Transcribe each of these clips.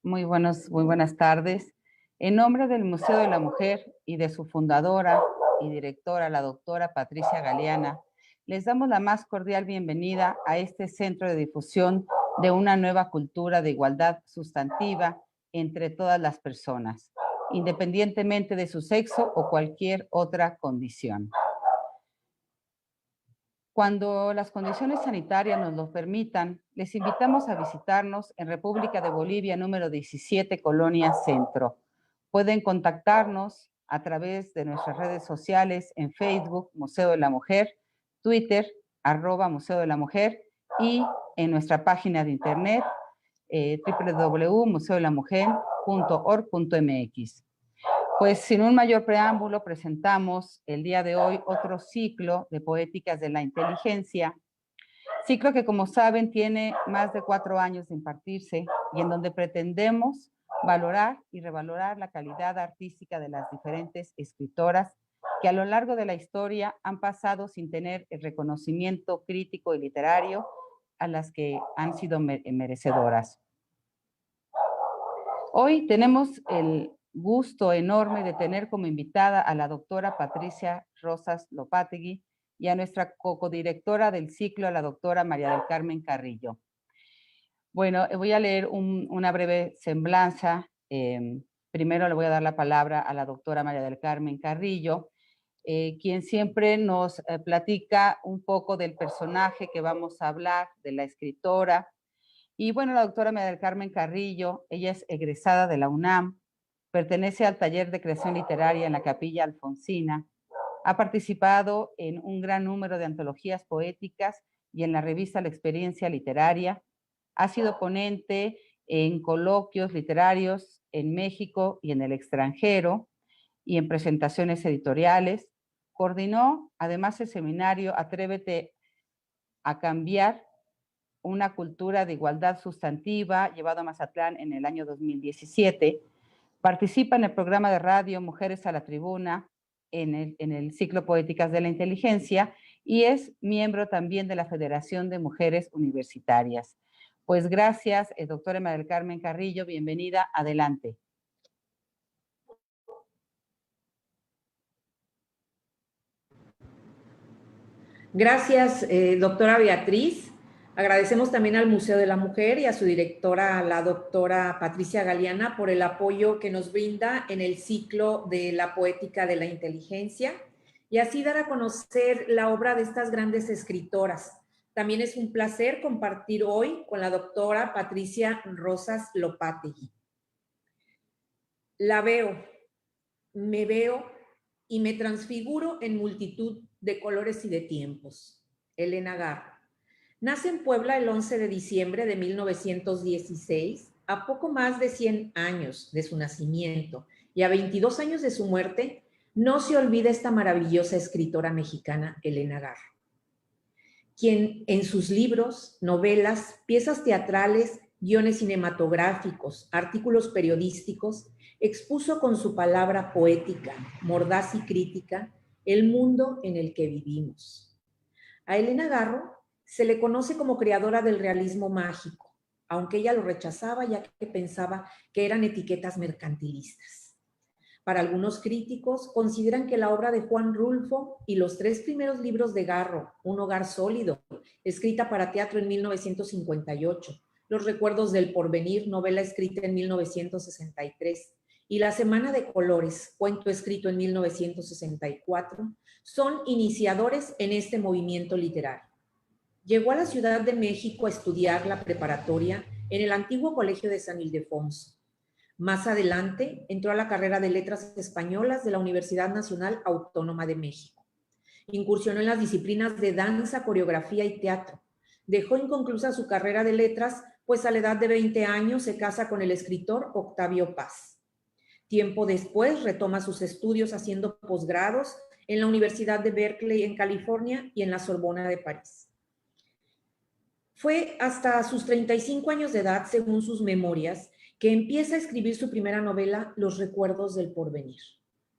Muy buenas tardes. En nombre del Museo de la Mujer y de su fundadora y directora, la doctora Patricia Galeana, les damos la más cordial bienvenida a este centro de difusión de una nueva cultura de igualdad sustantiva entre todas las personas, independientemente de su sexo o cualquier otra condición. Cuando las condiciones sanitarias nos lo permitan, les invitamos a visitarnos en República de Bolivia, número 17, Colonia Centro. Pueden contactarnos a través de nuestras redes sociales en Facebook, Museo de la Mujer, Twitter, @Museo de la Mujer, y en nuestra página de internet, www.museodelamujer.org.mx. Pues sin un mayor preámbulo, presentamos el día de hoy otro ciclo de poéticas de la inteligencia, ciclo que, como saben, tiene más de 4 años de impartirse y en donde pretendemos valorar y revalorar la calidad artística de las diferentes escritoras que a lo largo de la historia han pasado sin tener el reconocimiento crítico y literario a las que han sido merecedoras. Hoy tenemos el gusto enorme de tener como invitada a la doctora Patricia Rosas Lopategui y a nuestra codirectora del ciclo, a la doctora María del Carmen Carrillo. Bueno, voy a leer una breve semblanza. Primero le voy a dar la palabra a la doctora María del Carmen Carrillo, quien siempre nos platica un poco del personaje que vamos a hablar, de la escritora. Y bueno, la doctora María del Carmen Carrillo, ella es egresada de la UNAM, pertenece al taller de creación literaria en la Capilla Alfonsina, ha participado en un gran número de antologías poéticas y en la revista La Experiencia Literaria, ha sido ponente en coloquios literarios en México y en el extranjero y en presentaciones editoriales, coordinó además el seminario Atrévete a cambiar, una cultura de igualdad sustantiva, llevado a Mazatlán en el año 2017. Participa en el programa de radio Mujeres a la Tribuna, en el ciclo Poéticas de la Inteligencia, y es miembro también de la Federación de Mujeres Universitarias. Pues gracias, doctora María del Carmen Carrillo, bienvenida, adelante. Gracias, doctora Beatriz. Agradecemos también al Museo de la Mujer y a su directora, la doctora Patricia Galeana, por el apoyo que nos brinda en el ciclo de la poética de la inteligencia y así dar a conocer la obra de estas grandes escritoras. También es un placer compartir hoy con la doctora Patricia Rosas Lopategui. La veo, me veo y me transfiguro en multitud de colores y de tiempos. Elena Garro. Nace en Puebla el 11 de diciembre de 1916, a poco más de 100 años de su nacimiento y a 22 años de su muerte. No se olvida esta maravillosa escritora mexicana, Elena Garro, quien en sus libros, novelas, piezas teatrales, guiones cinematográficos, artículos periodísticos, expuso con su palabra poética, mordaz y crítica, el mundo en el que vivimos. A Elena Garro se le conoce como creadora del realismo mágico, aunque ella lo rechazaba ya que pensaba que eran etiquetas mercantilistas. Para algunos críticos consideran que la obra de Juan Rulfo y los 3 primeros libros de Garro, Un hogar sólido, escrita para teatro en 1958, Los recuerdos del porvenir, novela escrita en 1963, y La semana de colores, cuento escrito en 1964, son iniciadores en este movimiento literario. Llegó a la Ciudad de México a estudiar la preparatoria en el antiguo Colegio de San Ildefonso. Más adelante entró a la carrera de Letras Españolas de la Universidad Nacional Autónoma de México. Incursionó en las disciplinas de danza, coreografía y teatro. Dejó inconclusa su carrera de letras, pues a la edad de 20 años se casa con el escritor Octavio Paz. Tiempo después retoma sus estudios haciendo posgrados en la Universidad de Berkeley en California y en la Sorbona de París. Fue hasta sus 35 años de edad, según sus memorias, que empieza a escribir su primera novela, Los recuerdos del porvenir.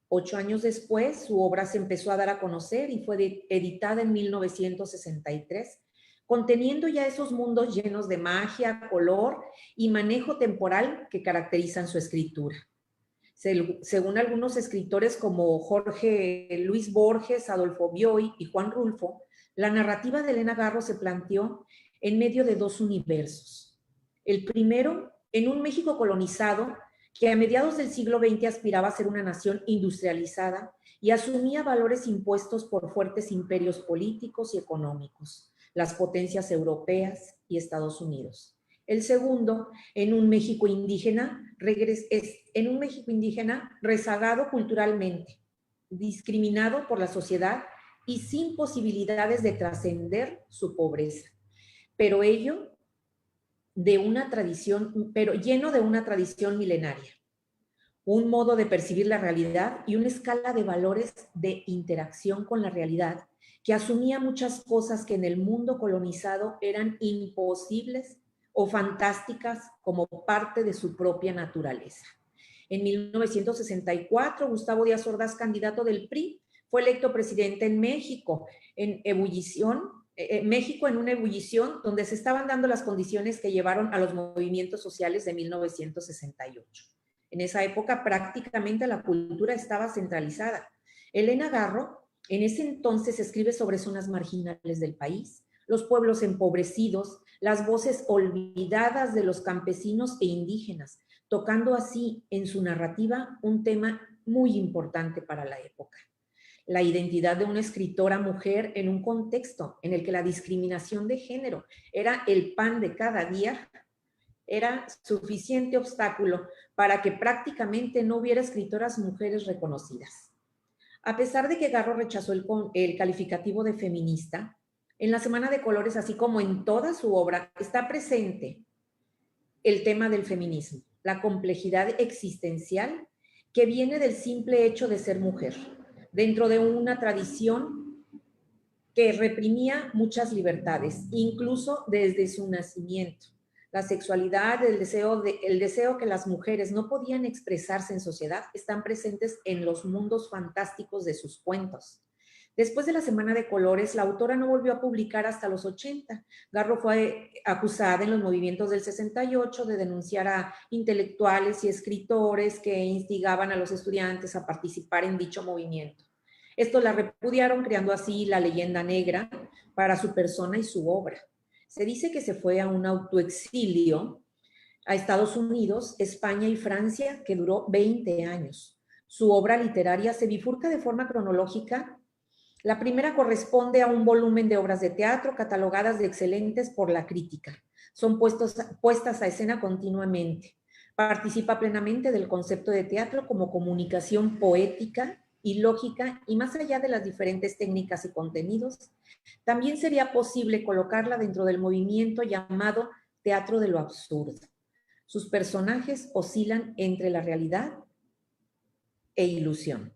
8 años después, su obra se empezó a dar a conocer y fue editada en 1963 conteniendo ya esos mundos llenos de magia, color y manejo temporal que caracterizan su escritura. Según algunos escritores como Jorge Luis Borges, Adolfo Bioy y Juan Rulfo, la narrativa de Elena Garro se planteó en medio de dos universos. El primero, en un México colonizado que a mediados del siglo XX aspiraba a ser una nación industrializada y asumía valores impuestos por fuertes imperios políticos y económicos, las potencias europeas y Estados Unidos. El segundo, en un México indígena, rezagado culturalmente, discriminado por la sociedad y sin posibilidades de trascender su pobreza, pero lleno de una tradición milenaria, un modo de percibir la realidad y una escala de valores de interacción con la realidad que asumía muchas cosas que en el mundo colonizado eran imposibles o fantásticas como parte de su propia naturaleza. En 1964, Gustavo Díaz Ordaz, candidato del PRI, fue electo presidente en México, en una ebullición donde se estaban dando las condiciones que llevaron a los movimientos sociales de 1968. En esa época prácticamente la cultura estaba centralizada. Elena Garro en ese entonces escribe sobre zonas marginales del país, los pueblos empobrecidos, las voces olvidadas de los campesinos e indígenas, tocando así en su narrativa un tema muy importante para la época: la identidad de una escritora mujer en un contexto en el que la discriminación de género era el pan de cada día. Era suficiente obstáculo para que prácticamente no hubiera escritoras mujeres reconocidas. A pesar de que Garro rechazó el calificativo de feminista, en la Semana de Colores, así como en toda su obra, está presente el tema del feminismo, la complejidad existencial que viene del simple hecho de ser mujer, dentro de una tradición que reprimía muchas libertades, incluso desde su nacimiento. La sexualidad, el deseo que las mujeres no podían expresarse en sociedad están presentes en los mundos fantásticos de sus cuentos. Después de la Semana de Colores, la autora no volvió a publicar hasta los 80. Garro fue acusada en los movimientos del 68 de denunciar a intelectuales y escritores que instigaban a los estudiantes a participar en dicho movimiento. Estos la repudiaron, creando así la leyenda negra para su persona y su obra. Se dice que se fue a un autoexilio a Estados Unidos, España y Francia, que duró 20 años. Su obra literaria se bifurca de forma cronológica. La primera corresponde a un volumen de obras de teatro catalogadas de excelentes por la crítica. Son puestas a escena continuamente. Participa plenamente del concepto de teatro como comunicación poética y lógica, y más allá de las diferentes técnicas y contenidos, también sería posible colocarla dentro del movimiento llamado teatro de lo absurdo. Sus personajes oscilan entre la realidad e ilusión.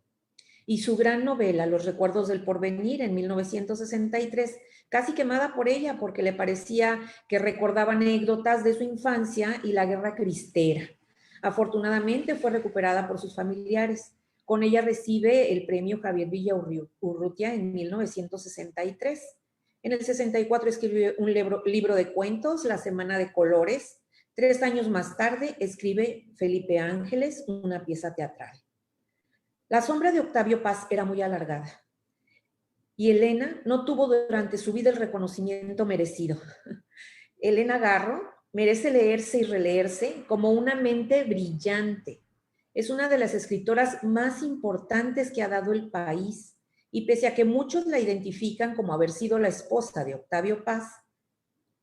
Y su gran novela, Los recuerdos del porvenir, en 1963, casi quemada por ella porque le parecía que recordaba anécdotas de su infancia y la guerra cristera. Afortunadamente fue recuperada por sus familiares. Con ella recibe el premio Javier Villaurrutia en 1963. En el 64 escribió un libro de cuentos, La Semana de Colores. 3 años más tarde escribe Felipe Ángeles, una pieza teatral. La sombra de Octavio Paz era muy alargada y Elena no tuvo durante su vida el reconocimiento merecido. Elena Garro merece leerse y releerse como una mente brillante. Es una de las escritoras más importantes que ha dado el país, y pese a que muchos la identifican como haber sido la esposa de Octavio Paz,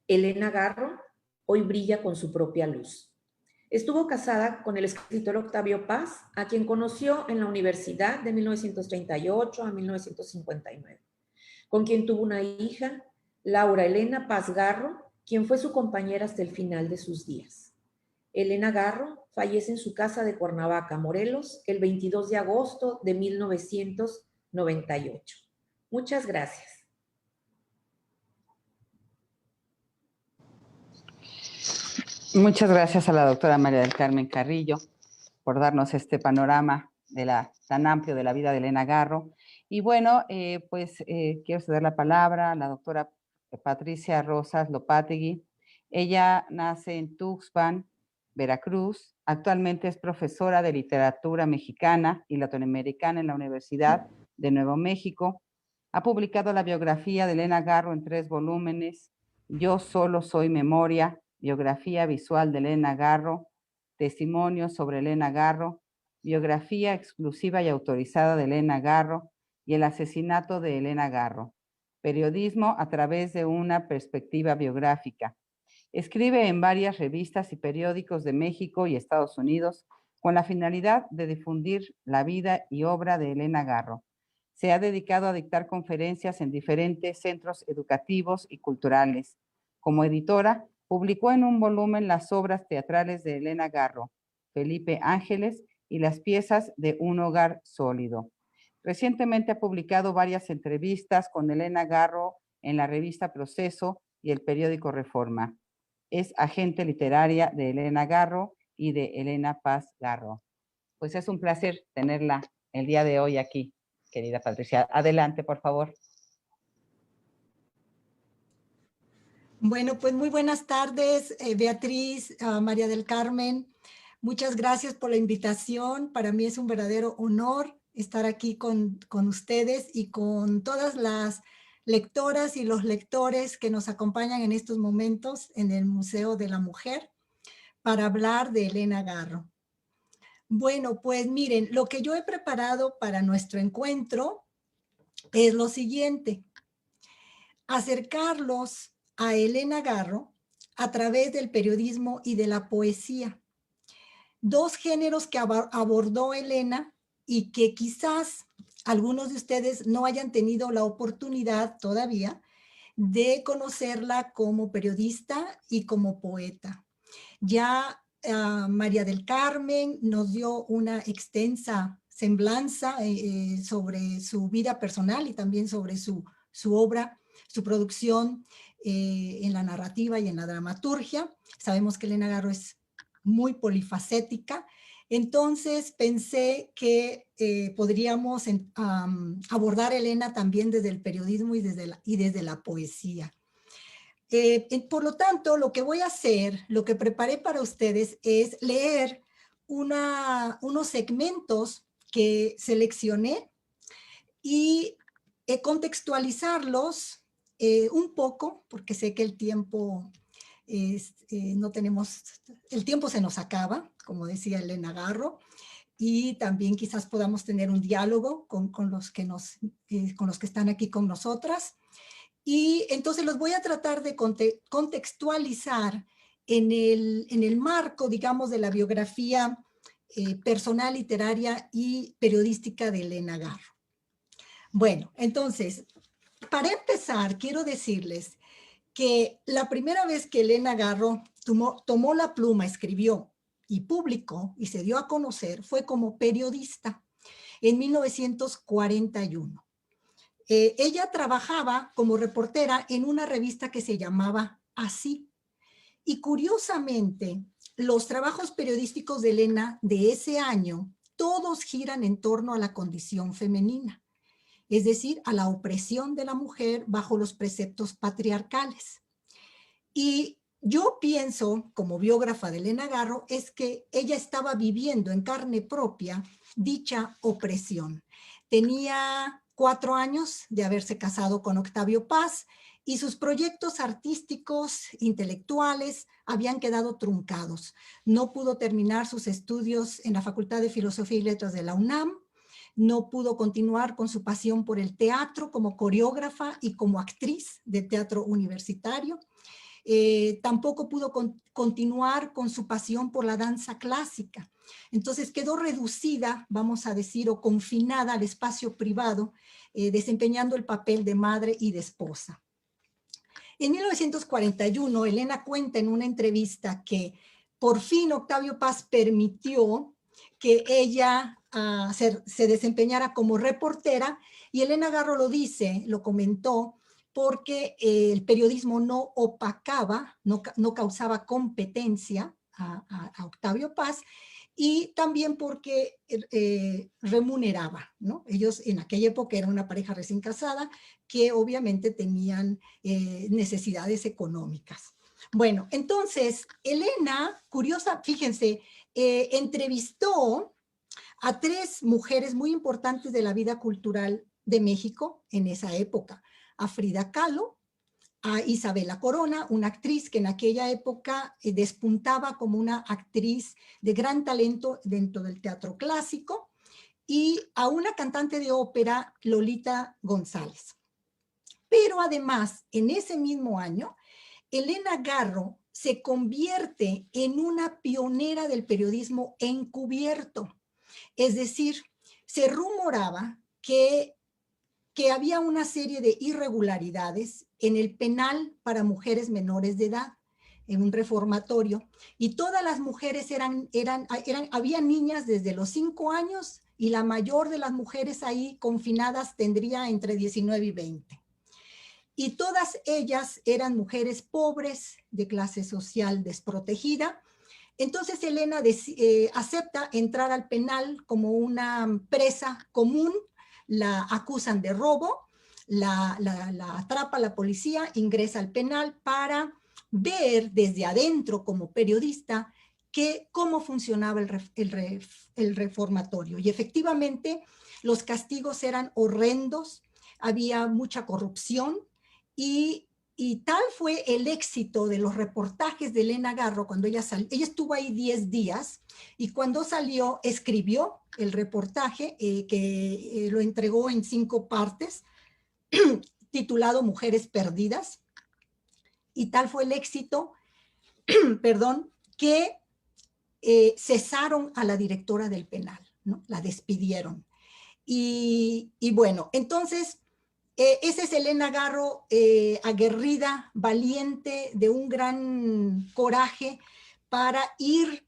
Elena Garro hoy brilla con su propia luz. Estuvo casada con el escritor Octavio Paz, a quien conoció en la universidad de 1938 a 1959, con quien tuvo una hija, Laura Elena Paz Garro, quien fue su compañera hasta el final de sus días. Elena Garro fallece en su casa de Cuernavaca, Morelos, el 22 de agosto de 1998. Muchas gracias. Muchas gracias a la doctora María del Carmen Carrillo por darnos este panorama tan amplio de la vida de Elena Garro. Y bueno, quiero ceder la palabra a la doctora Patricia Rosas Lopategui. Ella nace en Tuxpan, Veracruz. Actualmente es profesora de literatura mexicana y latinoamericana en la Universidad de Nuevo México. Ha publicado la biografía de Elena Garro en 3 volúmenes: Yo solo soy memoria, biografía visual de Elena Garro, testimonios sobre Elena Garro, biografía exclusiva y autorizada de Elena Garro y el asesinato de Elena Garro, periodismo a través de una perspectiva biográfica. Escribe en varias revistas y periódicos de México y Estados Unidos con la finalidad de difundir la vida y obra de Elena Garro. Se ha dedicado a dictar conferencias en diferentes centros educativos y culturales. Como editora, publicó en un volumen las obras teatrales de Elena Garro, Felipe Ángeles y las piezas de Un hogar sólido. Recientemente ha publicado varias entrevistas con Elena Garro en la revista Proceso y el periódico Reforma. Es agente literaria de Elena Garro y de Elena Paz Garro. Pues es un placer tenerla el día de hoy aquí, querida Patricia. Adelante, por favor. Bueno, pues muy buenas tardes, Beatriz, María del Carmen. Muchas gracias por la invitación. Para mí es un verdadero honor estar aquí con ustedes y con todas las lectoras y los lectores que nos acompañan en estos momentos en el Museo de la Mujer para hablar de Elena Garro. Bueno, pues miren, lo que yo he preparado para nuestro encuentro es lo siguiente: acercarlos a Elena Garro a través del periodismo y de la poesía. 2 géneros que abordó Elena y que quizás algunos de ustedes no hayan tenido la oportunidad todavía de conocerla como periodista y como poeta. Ya María del Carmen nos dio una extensa semblanza sobre su vida personal y también sobre su obra, su producción en la narrativa y en la dramaturgia. Sabemos que Elena Garro es muy polifacética, entonces pensé que podríamos abordar a Elena también desde el periodismo y desde la poesía. Por lo tanto, lo que voy a hacer, lo que preparé para ustedes es leer unos segmentos que seleccioné y contextualizarlos un poco, porque sé que el tiempo no tenemos, el tiempo se nos acaba, como decía Elena Garro, y también quizás podamos tener un diálogo con los que están aquí con nosotras. Y entonces los voy a tratar de contextualizar en el marco, digamos, de la biografía personal, literaria y periodística de Elena Garro. Bueno, entonces, para empezar, quiero decirles que la primera vez que Elena Garro tomó la pluma, escribió y publicó y se dio a conocer fue como periodista en 1941. Ella trabajaba como reportera en una revista que se llamaba Así. Y curiosamente, los trabajos periodísticos de Elena de ese año, todos giran en torno a la condición femenina, es decir, a la opresión de la mujer bajo los preceptos patriarcales. Y yo pienso, como biógrafa de Elena Garro, es que ella estaba viviendo en carne propia dicha opresión. Tenía 4 años de haberse casado con Octavio Paz y sus proyectos artísticos, intelectuales, habían quedado truncados. No pudo terminar sus estudios en la Facultad de Filosofía y Letras de la UNAM, no pudo continuar con su pasión por el teatro como coreógrafa y como actriz de teatro universitario. Tampoco pudo continuar con su pasión por la danza clásica. Entonces quedó reducida, vamos a decir, o confinada al espacio privado, desempeñando el papel de madre y de esposa. En 1941, Elena cuenta en una entrevista que por fin Octavio Paz permitió que ella se desempeñara como reportera, y Elena Garro lo dice, lo comentó, porque el periodismo no opacaba, no causaba competencia a Octavio Paz, y también porque remuneraba, ¿no? Ellos en aquella época eran una pareja recién casada que obviamente tenían necesidades económicas. Bueno, entonces, Elena, curiosa, fíjense, entrevistó a 3 mujeres muy importantes de la vida cultural de México en esa época, a Frida Kahlo, a Isabela Corona, una actriz que en aquella época despuntaba como una actriz de gran talento dentro del teatro clásico, y a una cantante de ópera, Lolita González. Pero además, en ese mismo año, Elena Garro se convierte en una pionera del periodismo encubierto. Es decir, se rumoraba que había una serie de irregularidades en el penal para mujeres menores de edad, en un reformatorio, y todas las mujeres había niñas desde los 5 años, y la mayor de las mujeres ahí confinadas tendría entre 19 y 20. Y todas ellas eran mujeres pobres, de clase social desprotegida. Entonces Elena acepta entrar al penal como una presa común, la acusan de robo, la atrapa la policía, ingresa al penal para ver desde adentro como periodista cómo funcionaba el reformatorio. Y efectivamente los castigos eran horrendos, había mucha corrupción, y tal fue el éxito de los reportajes de Elena Garro cuando ella estuvo ahí 10 días, y cuando salió escribió el reportaje que lo entregó en 5 partes, titulado Mujeres Perdidas, y tal fue el éxito, perdón, que cesaron a la directora del penal, ¿no? La despidieron. Y bueno, entonces esa es Elena Garro, aguerrida, valiente, de un gran coraje para ir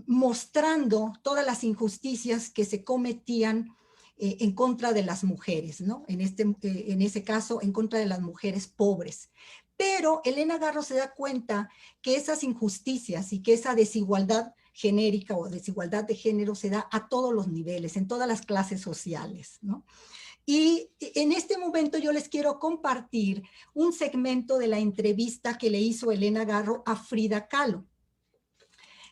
mostrando todas las injusticias que se cometían en contra de las mujeres, ¿no? En ese caso, en contra de las mujeres pobres. Pero Elena Garro se da cuenta que esas injusticias y que esa desigualdad genérica o desigualdad de género se da a todos los niveles, en todas las clases sociales, ¿no? Y en este momento yo les quiero compartir un segmento de la entrevista que le hizo Elena Garro a Frida Kahlo.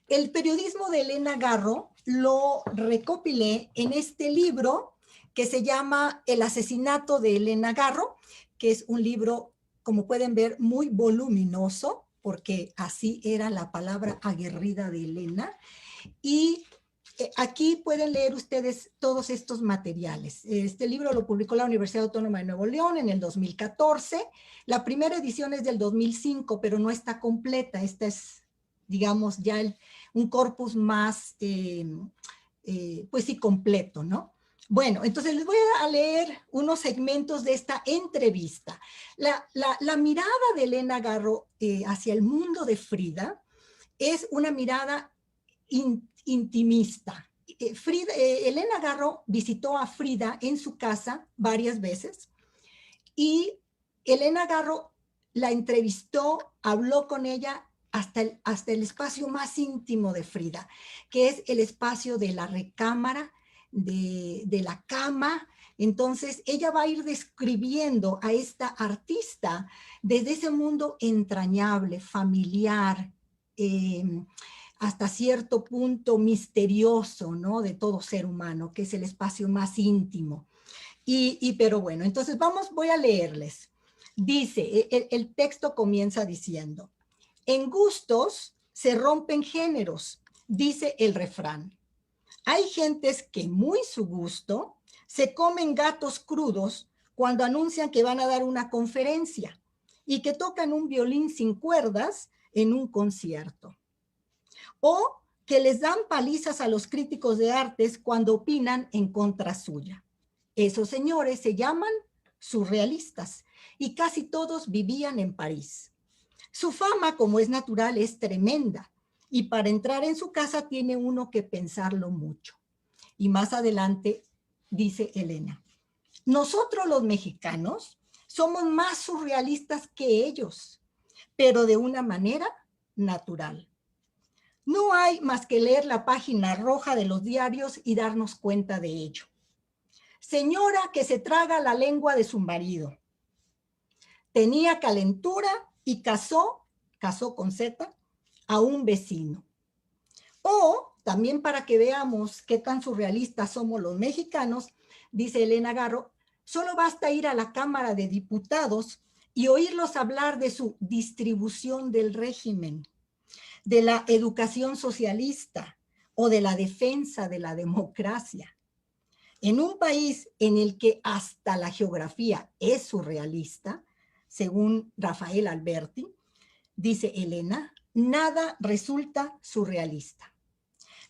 El periodismo de Elena Garro lo recopilé en este libro que se llama El asesinato de Elena Garro, que es un libro, como pueden ver, muy voluminoso, porque así era la palabra aguerrida de Elena. Y aquí pueden leer ustedes todos estos materiales. Este libro lo publicó la Universidad Autónoma de Nuevo León en el 2014. La primera edición es del 2005, pero no está completa. Esta es, digamos, ya un corpus más, pues sí, completo, ¿no? Bueno, entonces les voy a leer unos segmentos de esta entrevista. La mirada de Elena Garro hacia el mundo de Frida es una mirada intimista. Elena Garro visitó a Frida en su casa varias veces, y Elena Garro la entrevistó, habló con ella hasta el espacio más íntimo de Frida, que es el espacio de la recámara, de la cama. Entonces ella va a ir describiendo a esta artista desde ese mundo entrañable, familiar, hasta cierto punto misterioso, ¿no? De todo ser humano, que es el espacio más íntimo. Pero bueno, entonces voy a leerles. Dice, el texto comienza diciendo: en gustos se rompen géneros, dice el refrán. Hay gentes que muy su gusto se comen gatos crudos cuando anuncian que van a dar una conferencia y que tocan un violín sin cuerdas en un concierto. O que les dan palizas a los críticos de artes cuando opinan en contra suya. Esos señores se llaman surrealistas y casi todos vivían en París. Su fama, como es natural, es tremenda, y para entrar en su casa tiene uno que pensarlo mucho. Y más adelante dice Elena: nosotros los mexicanos somos más surrealistas que ellos, pero de una manera natural. No hay más que leer la página roja de los diarios y darnos cuenta de ello. Señora que se traga la lengua de su marido. Tenía calentura y casó con Z, a un vecino. O, también para que veamos qué tan surrealistas somos los mexicanos, dice Elena Garro, solo basta ir a la Cámara de Diputados y oírlos hablar de su distribución del régimen, de la educación socialista o de la defensa de la democracia. En un país en el que hasta la geografía es surrealista, según Rafael Alberti, dice Elena, nada resulta surrealista.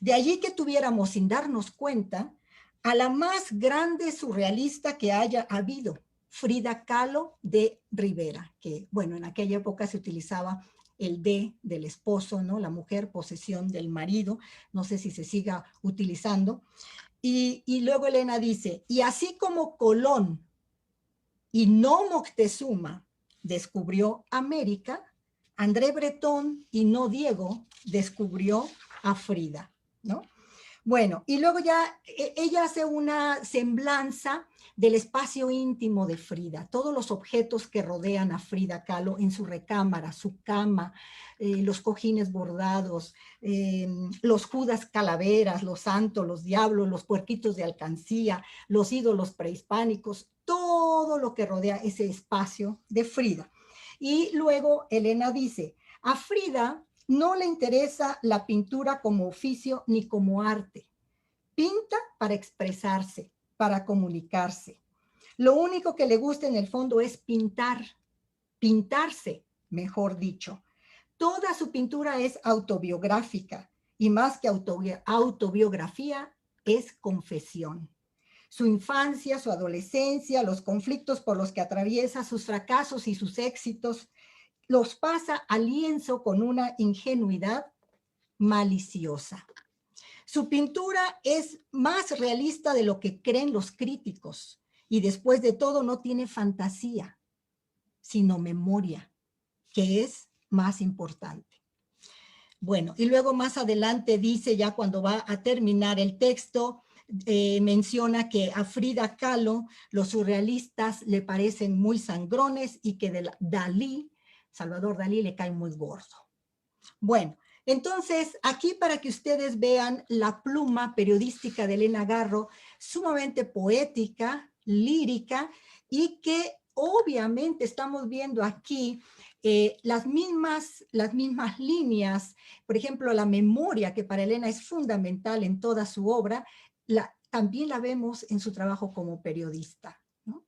De allí que tuviéramos, sin darnos cuenta, a la más grande surrealista que haya habido, Frida Kahlo de Rivera, que, bueno, en aquella época se utilizaba el de del esposo, ¿no? La mujer, posesión del marido, no sé si se siga utilizando. Y luego Elena dice, y así como Colón y no Moctezuma descubrió América, André Breton y no Diego descubrió a Frida, ¿no? Bueno, y luego ya ella hace una semblanza del espacio íntimo de Frida, todos los objetos que rodean a Frida Kahlo en su recámara, su cama, los cojines bordados, los Judas calaveras, los santos, los diablos, los puerquitos de alcancía, los ídolos prehispánicos, todo lo que rodea ese espacio de Frida. Y luego Elena dice, a Frida no le interesa la pintura como oficio ni como arte. Pinta para expresarse, para comunicarse. Lo único que le gusta en el fondo es pintar, pintarse, mejor dicho. Toda su pintura es autobiográfica y más que autobiografía es confesión. Su infancia, su adolescencia, los conflictos por los que atraviesa, sus fracasos y sus éxitos, los pasa al lienzo con una ingenuidad maliciosa. Su pintura es más realista de lo que creen los críticos y después de todo no tiene fantasía, sino memoria, que es más importante. Bueno, y luego más adelante dice, ya cuando va a terminar el texto, menciona que a Frida Kahlo los surrealistas le parecen muy sangrones y que Dalí, Salvador Dalí, le cae muy gordo. Bueno, entonces aquí para que ustedes vean la pluma periodística de Elena Garro, sumamente poética, lírica, y que obviamente estamos viendo aquí las mismas líneas, por ejemplo, la memoria, que para Elena es fundamental en toda su obra, también la vemos en su trabajo como periodista, ¿no?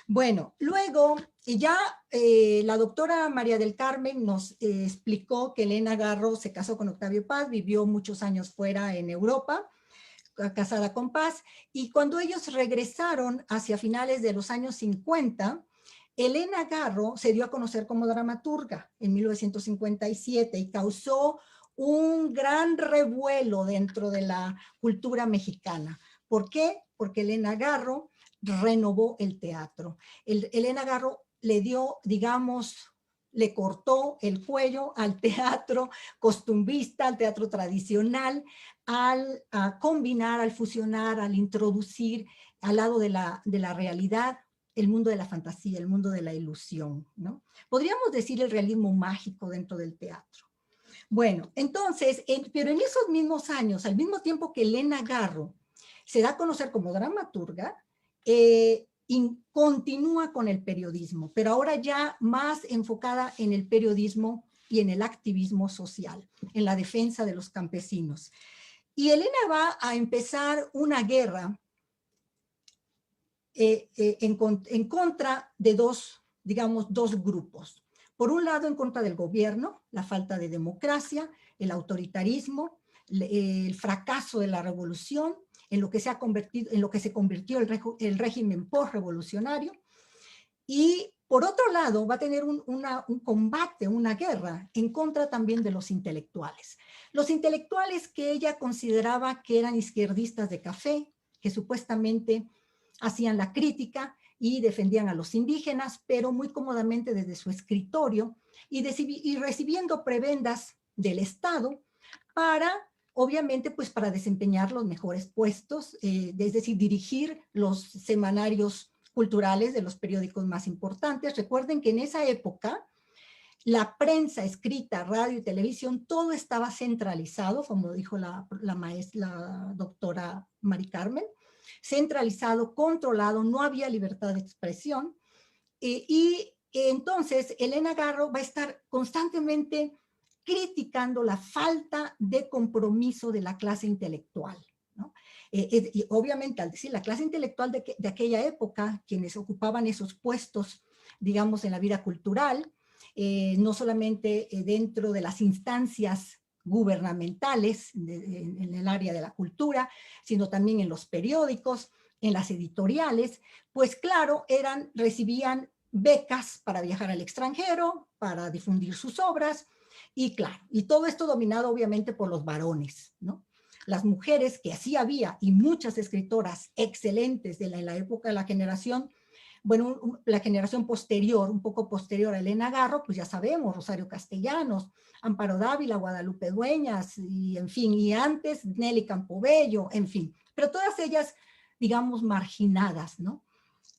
Bueno, luego ya la doctora María del Carmen nos explicó que Elena Garro se casó con Octavio Paz, vivió muchos años fuera en Europa, casada con Paz, y cuando ellos regresaron hacia finales de los años 50, Elena Garro se dio a conocer como dramaturga en 1957 y causó un gran revuelo dentro de la cultura mexicana. ¿Por qué? Porque Elena Garro renovó el teatro. Elena Garro le dio, digamos, le cortó el cuello al teatro costumbrista, al teatro tradicional, al combinar, al fusionar, al introducir al lado de la realidad el mundo de la fantasía, el mundo de la ilusión, ¿no? Podríamos decir el realismo mágico dentro del teatro. Bueno, entonces, pero en esos mismos años, al mismo tiempo que Elena Garro se da a conocer como dramaturga, continúa con el periodismo, pero ahora ya más enfocada en el periodismo y en el activismo social, en la defensa de los campesinos. Y Elena va a empezar una guerra en contra de dos grupos. Por un lado, en contra del gobierno, la falta de democracia, el autoritarismo, el fracaso de la revolución, en lo que se convirtió el régimen postrevolucionario. Y por otro lado, va a tener un combate, una guerra en contra también de los intelectuales. Los intelectuales que ella consideraba que eran izquierdistas de café, que supuestamente hacían la crítica y defendían a los indígenas, pero muy cómodamente desde su escritorio y recibiendo prebendas del Estado para, obviamente, pues para desempeñar los mejores puestos, es decir, dirigir los semanarios culturales de los periódicos más importantes. Recuerden que en esa época la prensa escrita, radio y televisión, todo estaba centralizado, como dijo la doctora Mari Carmen, centralizado, controlado, no había libertad de expresión. Entonces Elena Garro va a estar constantemente criticando la falta de compromiso de la clase intelectual, ¿no? Y obviamente, al decir la clase intelectual de aquella época, quienes ocupaban esos puestos, digamos, en la vida cultural, no solamente dentro de las instancias gubernamentales en el área de la cultura, sino también en los periódicos, en las editoriales, pues claro, recibían becas para viajar al extranjero, para difundir sus obras, y claro, y todo esto dominado obviamente por los varones, ¿no? Las mujeres, que así había, y muchas escritoras excelentes de la época de la generación, bueno, la generación posterior, un poco posterior a Elena Garro, pues ya sabemos, Rosario Castellanos, Amparo Dávila, Guadalupe Dueñas, y en fin, y antes Nelly Campobello, en fin, pero todas ellas, digamos, marginadas, ¿no?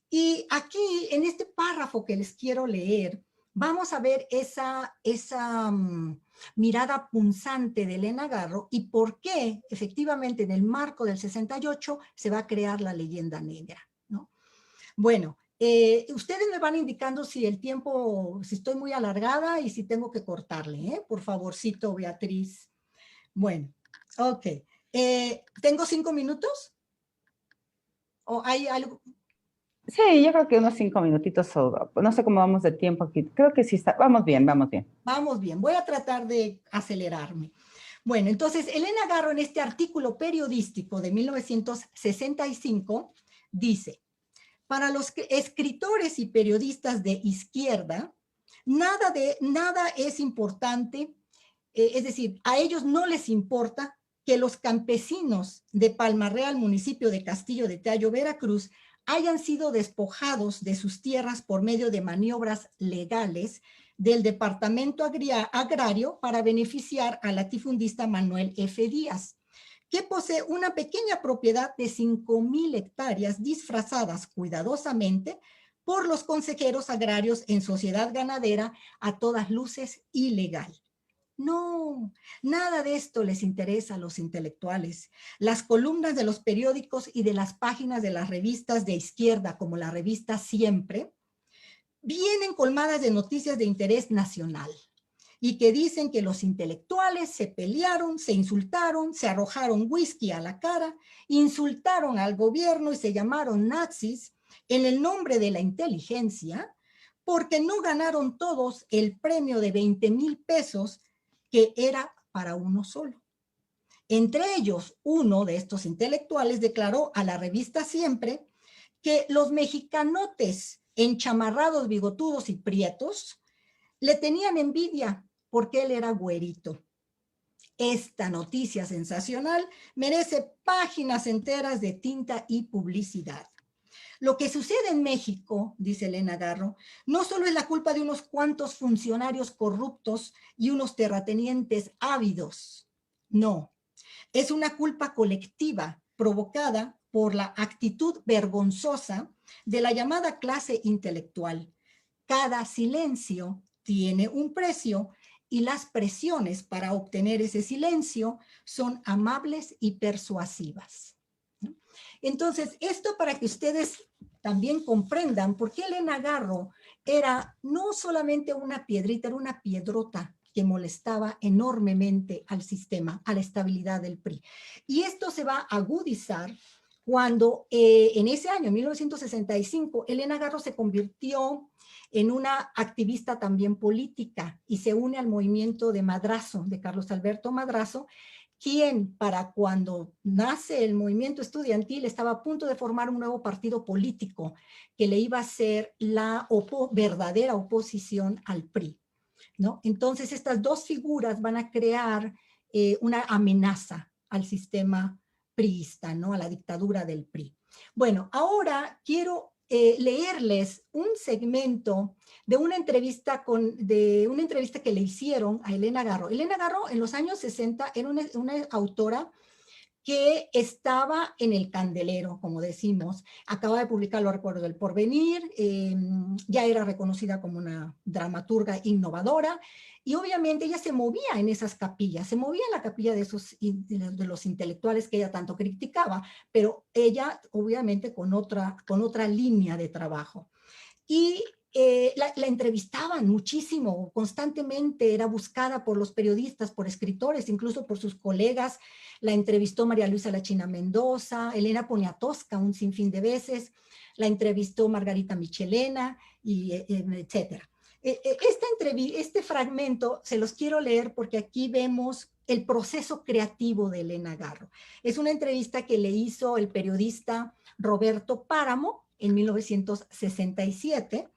Y aquí, en este párrafo que les quiero leer, vamos a ver esa mirada punzante de Elena Garro y por qué, efectivamente, en el marco del 68 se va a crear la leyenda negra, ¿no? Bueno, ustedes me van indicando si el tiempo, si estoy muy alargada y si tengo que cortarle, ¿eh? Por favorcito, Beatriz. Bueno, ok. ¿Tengo 5 minutos? ¿O hay algo? Sí, yo creo que unos 5 minutitos, o no sé cómo vamos de tiempo aquí. Creo que sí está, vamos bien, vamos bien. Vamos bien, voy a tratar de acelerarme. Bueno, entonces, Elena Garro en este artículo periodístico de 1965 dice: para los escritores y periodistas de izquierda, nada es importante, es decir, a ellos no les importa que los campesinos de Palmarreal, municipio de Castillo de Tello, Veracruz, hayan sido despojados de sus tierras por medio de maniobras legales del Departamento Agrario para beneficiar al latifundista Manuel F. Díaz, que posee una pequeña propiedad de 5,000 hectáreas disfrazadas cuidadosamente por los consejeros agrarios en sociedad ganadera, a todas luces ilegal. No, nada de esto les interesa a los intelectuales. Las columnas de los periódicos y de las páginas de las revistas de izquierda, como la revista Siempre, vienen colmadas de noticias de interés nacional y que dicen que los intelectuales se pelearon, se insultaron, se arrojaron whisky a la cara, insultaron al gobierno y se llamaron nazis en el nombre de la inteligencia, porque no ganaron todos el premio de 20,000 pesos que era para uno solo. Entre ellos, uno de estos intelectuales declaró a la revista Siempre que los mexicanotes enchamarrados, bigotudos y prietos le tenían envidia porque él era güerito. Esta noticia sensacional merece páginas enteras de tinta y publicidad. Lo que sucede en México, dice Elena Garro, no solo es la culpa de unos cuantos funcionarios corruptos y unos terratenientes ávidos. No, es una culpa colectiva provocada por la actitud vergonzosa de la llamada clase intelectual. Cada silencio tiene un precio y las presiones para obtener ese silencio son amables y persuasivas. Entonces, esto para que ustedes también comprendan por qué Elena Garro era no solamente una piedrita, era una piedrota que molestaba enormemente al sistema, a la estabilidad del PRI. Y esto se va a agudizar cuando en ese año, 1965, Elena Garro se convirtió en una activista también política y se une al movimiento de Madrazo, de Carlos Alberto Madrazo, quien para cuando nace el movimiento estudiantil estaba a punto de formar un nuevo partido político que le iba a ser la verdadera oposición al PRI, ¿no? Entonces estas dos figuras van a crear una amenaza al sistema priista, ¿no? A la dictadura del PRI. Bueno, ahora quiero leerles un segmento de una entrevista que le hicieron a Elena Garro. Elena Garro en los años 60 era una autora que estaba en el candelero, como decimos. Acaba de publicar Los recuerdos del porvenir, ya era reconocida como una dramaturga innovadora, y obviamente ella se movía en esas capillas, se movía en la capilla de los intelectuales que ella tanto criticaba, pero ella obviamente con otra línea de trabajo. Y la entrevistaban muchísimo, constantemente era buscada por los periodistas, por escritores, incluso por sus colegas. La entrevistó María Luisa Lachina Mendoza, Elena Poniatowska un sinfín de veces, la entrevistó Margarita Michelena, y etcétera. Este fragmento se los quiero leer porque aquí vemos el proceso creativo de Elena Garro. Es una entrevista que le hizo el periodista Roberto Páramo en 1967,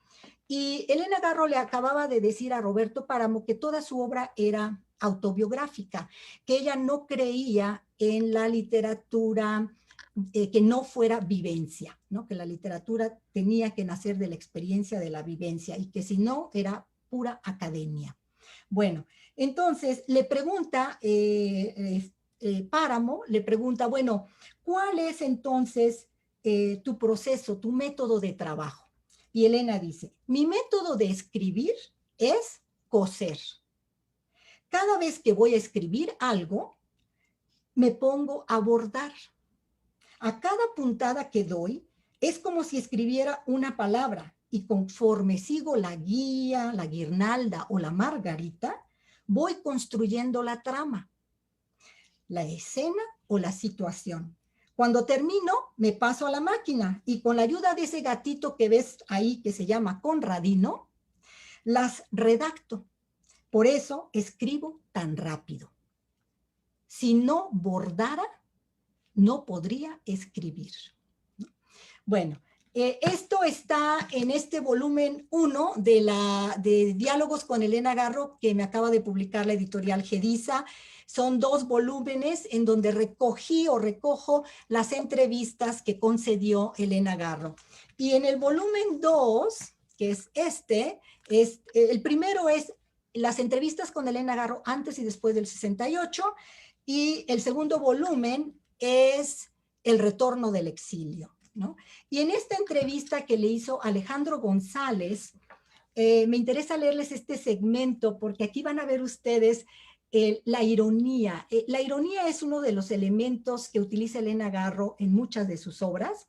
y Elena Garro le acababa de decir a Roberto Páramo que toda su obra era autobiográfica, que ella no creía en la literatura que no fuera vivencia, ¿no? Que la literatura tenía que nacer de la experiencia de la vivencia y que si no era pura academia. Bueno, entonces le pregunta Páramo, le pregunta, bueno, ¿cuál es entonces tu proceso, tu método de trabajo? Y Elena dice, mi método de escribir es coser. Cada vez que voy a escribir algo, me pongo a bordar. A cada puntada que doy, es como si escribiera una palabra, y conforme sigo la guía, la guirnalda o la margarita, voy construyendo la trama, la escena o la situación. Cuando termino, me paso a la máquina y con la ayuda de ese gatito que ves ahí, que se llama Conradino, las redacto. Por eso escribo tan rápido. Si no bordara, no podría escribir. Bueno, esto está en este volumen 1 de Diálogos con Elena Garro, que me acaba de publicar la editorial Gediza. Son 2 volúmenes en donde recojo las entrevistas que concedió Elena Garro. Y en el volumen 2, que es el primero es las entrevistas con Elena Garro antes y después del 68, y el segundo volumen es El retorno del exilio, ¿no? Y en esta entrevista que le hizo Alejandro González, me interesa leerles este segmento porque aquí van a ver ustedes la ironía. La ironía es uno de los elementos que utiliza Elena Garro en muchas de sus obras.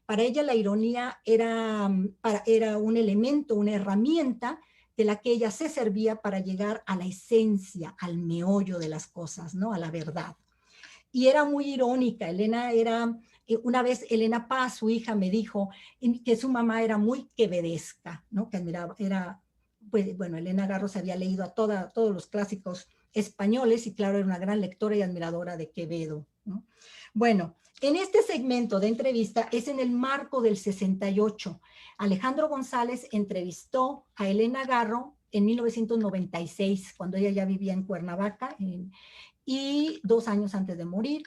Para ella la ironía era un elemento, una herramienta de la que ella se servía para llegar a la esencia, al meollo de las cosas, ¿no? A la verdad. Y era muy irónica. Una vez Elena Paz, su hija, me dijo que su mamá era muy quevedesca, ¿no? Que admiraba, pues bueno, Elena Garro se había leído a todos los clásicos españoles y claro, era una gran lectora y admiradora de Quevedo, ¿no? Bueno, en este segmento de entrevista es en el marco del 68. Alejandro González entrevistó a Elena Garro en 1996, cuando ella ya vivía en Cuernavaca, y 2 años antes de morir.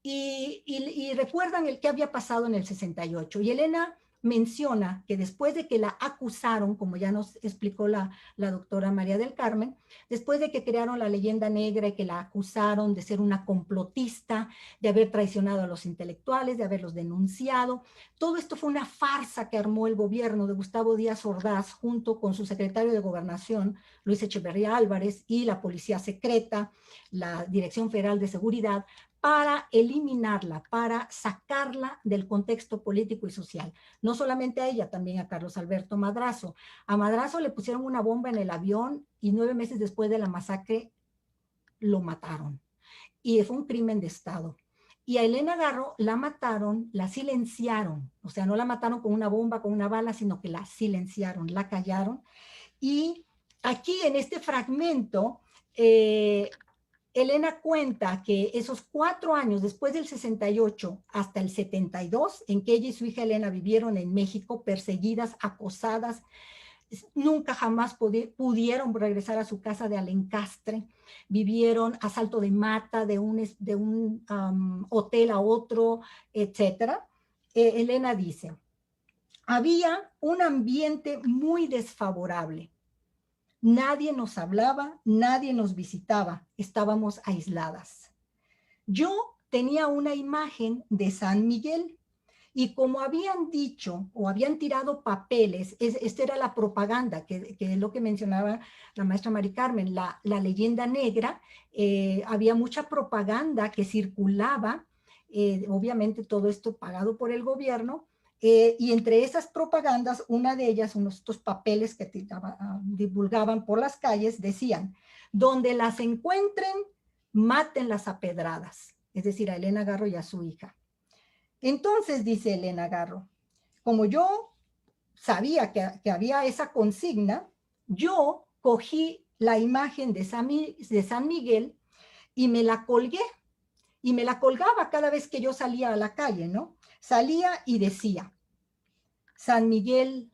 Y recuerdan el que había pasado en el 68. Y Elena menciona que después de que la acusaron, como ya nos explicó la doctora María del Carmen, después de que crearon la leyenda negra y que la acusaron de ser una complotista, de haber traicionado a los intelectuales, de haberlos denunciado, todo esto fue una farsa que armó el gobierno de Gustavo Díaz Ordaz junto con su secretario de Gobernación, Luis Echeverría Álvarez, y la Policía Secreta, la Dirección Federal de Seguridad, para eliminarla, para sacarla del contexto político y social. No solamente a ella, también a Carlos Alberto Madrazo. A Madrazo le pusieron una bomba en el avión y 9 meses después de la masacre lo mataron. Y fue un crimen de Estado. Y a Elena Garro la mataron, la silenciaron. O sea, no la mataron con una bomba, con una bala, sino que la silenciaron, la callaron. Y aquí en este fragmento, Elena cuenta que esos 4 años después del 68 hasta el 72, en que ella y su hija Elena vivieron en México, perseguidas, acosadas, nunca jamás pudieron regresar a su casa de Alencastre, vivieron a salto de mata de un hotel a otro, etc. Elena dice, había un ambiente muy desfavorable. Nadie nos hablaba, nadie nos visitaba, estábamos aisladas. Yo tenía una imagen de San Miguel y como habían dicho o habían tirado papeles, esta era la propaganda, que es lo que mencionaba la maestra Mari Carmen, la leyenda negra, había mucha propaganda que circulaba, obviamente todo esto pagado por el gobierno, y entre esas propagandas, una de ellas, estos papeles que divulgaban por las calles, decían, donde las encuentren, mátenlas a pedradas, es decir, a Elena Garro y a su hija. Entonces, dice Elena Garro, como yo sabía que había esa consigna, yo cogí la imagen de San Miguel y me la colgué, y me la colgaba cada vez que yo salía a la calle, ¿no? Salía y decía, San Miguel,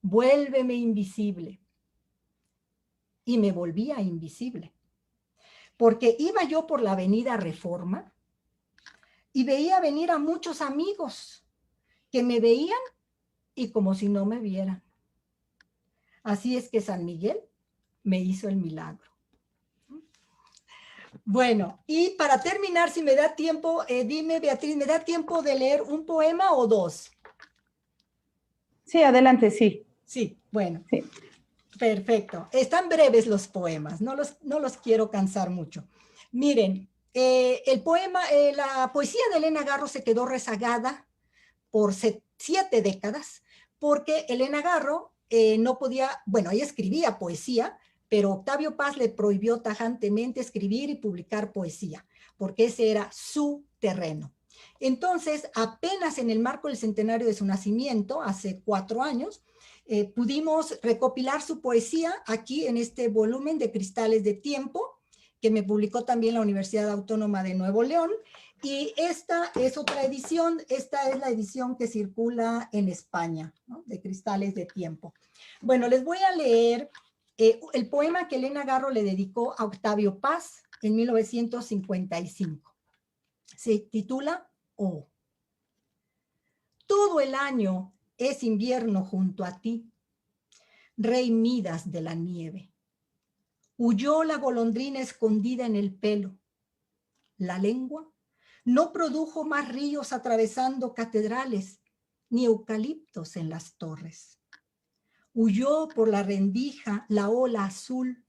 vuélveme invisible. Y me volvía invisible. Porque iba yo por la avenida Reforma y veía venir a muchos amigos que me veían y como si no me vieran. Así es que San Miguel me hizo el milagro. Bueno, y para terminar, si me da tiempo, dime, Beatriz, ¿me da tiempo de leer un poema o dos? Sí, adelante, sí. Sí, bueno. Sí. Perfecto. Están breves los poemas, no los quiero cansar mucho. Miren, el poema, la poesía de Elena Garro se quedó rezagada por 7 décadas, porque Elena Garro no podía, bueno, ella escribía poesía, pero Octavio Paz le prohibió tajantemente escribir y publicar poesía, porque ese era su terreno. Entonces, apenas en el marco del centenario de su nacimiento, hace 4 años, pudimos recopilar su poesía aquí en este volumen de Cristales de Tiempo, que me publicó también la Universidad Autónoma de Nuevo León, y esta es otra edición, esta es la edición que circula en España, ¿no? De Cristales de Tiempo. Bueno, les voy a leer el poema que Elena Garro le dedicó a Octavio Paz en 1955. Se titula Oh. Todo el año es invierno junto a ti, rey Midas de la nieve. Huyó la golondrina escondida en el pelo. La lengua no produjo más ríos atravesando catedrales, ni eucaliptos en las torres. Huyó por la rendija la ola azul,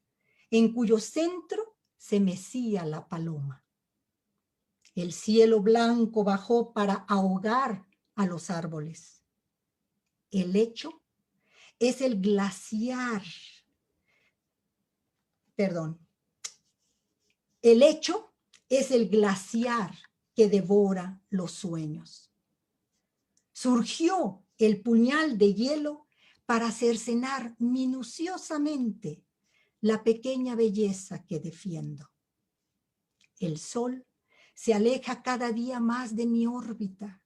en cuyo centro se mecía la paloma. El cielo blanco bajó para ahogar a los árboles. El lecho es el glaciar. Perdón. El hecho es el glaciar que devora los sueños. Surgió el puñal de hielo para cercenar minuciosamente la pequeña belleza que defiendo. El sol se aleja cada día más de mi órbita.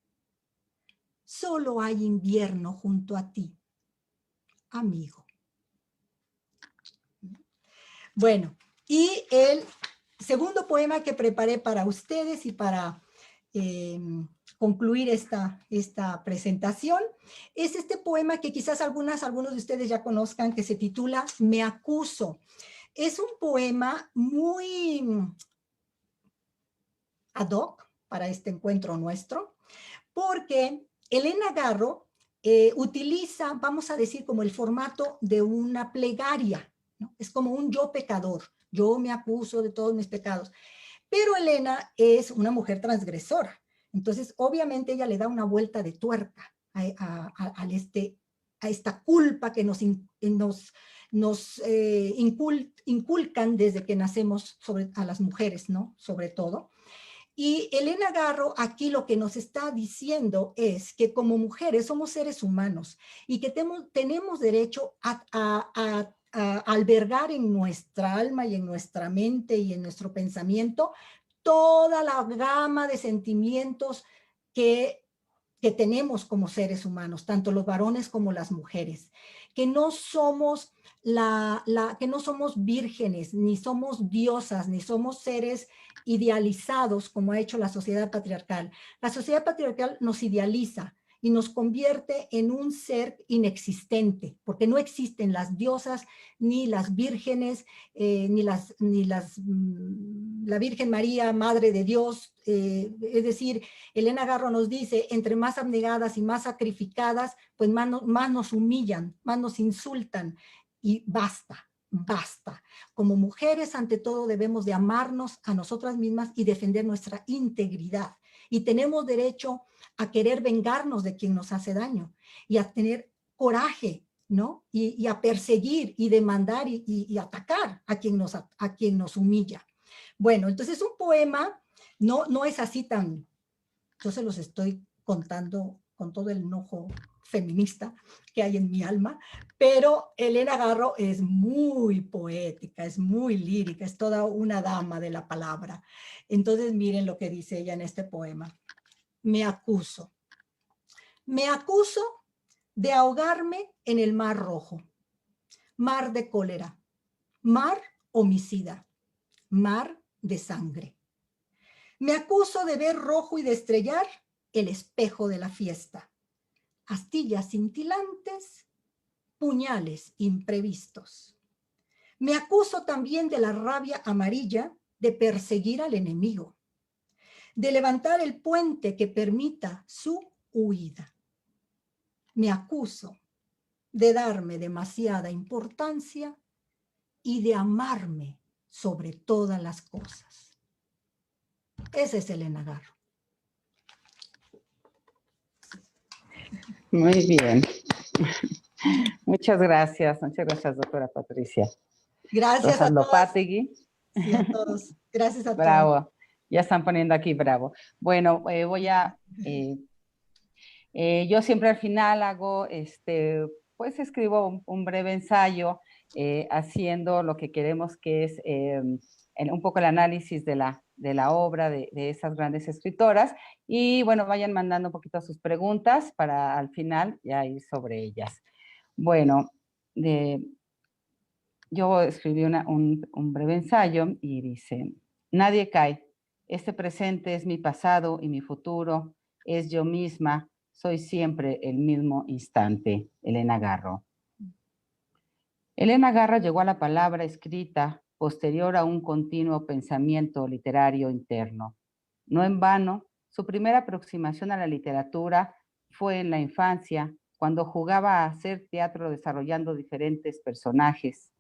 Solo hay invierno junto a ti, amigo. Bueno, y el segundo poema que preparé para ustedes y para concluir esta presentación es este poema que quizás algunos de ustedes ya conozcan, que se titula Me acuso. Es un poema muy ad hoc para este encuentro nuestro, porque Elena Garro utiliza, vamos a decir, como el formato de una plegaria, ¿no? Es como un yo pecador, yo me acuso de todos mis pecados. Pero Elena es una mujer transgresora, entonces obviamente ella le da una vuelta de tuerca a esta culpa que nos inculcan desde que nacemos a las mujeres, ¿no? Sobre todo. Y Elena Garro aquí lo que nos está diciendo es que como mujeres somos seres humanos y que tenemos derecho a albergar en nuestra alma y en nuestra mente y en nuestro pensamiento toda la gama de sentimientos que tenemos como seres humanos, tanto los varones como las mujeres, que no somos que no somos vírgenes, ni somos diosas, ni somos seres idealizados como ha hecho la sociedad patriarcal. La sociedad patriarcal nos idealiza y nos convierte en un ser inexistente, porque no existen las diosas, ni las vírgenes, la Virgen María, Madre de Dios. Es decir, Elena Garro nos dice, entre más abnegadas y más sacrificadas, pues más nos humillan, más nos insultan, y basta. Basta. Como mujeres, ante todo, debemos de amarnos a nosotras mismas y defender nuestra integridad. Y tenemos derecho a querer vengarnos de quien nos hace daño y a tener coraje, ¿no? Y a perseguir y demandar y atacar a quien nos humilla. Bueno, entonces un poema no es así tan... Yo se los estoy contando con todo el enojo feminista que hay en mi alma, pero Elena Garro es muy poética, es muy lírica, es toda una dama de la palabra. Entonces miren lo que dice ella en este poema. Me acuso de ahogarme en el mar rojo, mar de cólera, mar homicida, mar de sangre. Me acuso de ver rojo y de estrellar el espejo de la fiesta, astillas cintilantes, puñales imprevistos. Me acuso también de la rabia amarilla de perseguir al enemigo, de levantar el puente que permita su huida. Me acuso de darme demasiada importancia y de amarme sobre todas las cosas. Ese es Elena Garro. Muy bien. Muchas gracias, doctora Patricia. Gracias Rosas a todas. Lopategui. Sí, a todos. Gracias a todos. Bravo. Ya están poniendo aquí bravo. Bueno, yo siempre al final hago, pues escribo un breve ensayo haciendo lo que queremos que es un poco el análisis de la obra de esas grandes escritoras. Y bueno, vayan mandando un poquito sus preguntas para al final ya ir sobre ellas. Bueno, yo escribí un breve ensayo y dice: nadie cae. Este presente es mi pasado y mi futuro es yo misma. Soy siempre el mismo instante. Elena Garro. Elena Garro llegó a la palabra escrita posterior a un continuo pensamiento literario interno. No en vano, su primera aproximación a la literatura fue en la infancia, cuando jugaba a hacer teatro desarrollando diferentes personajes.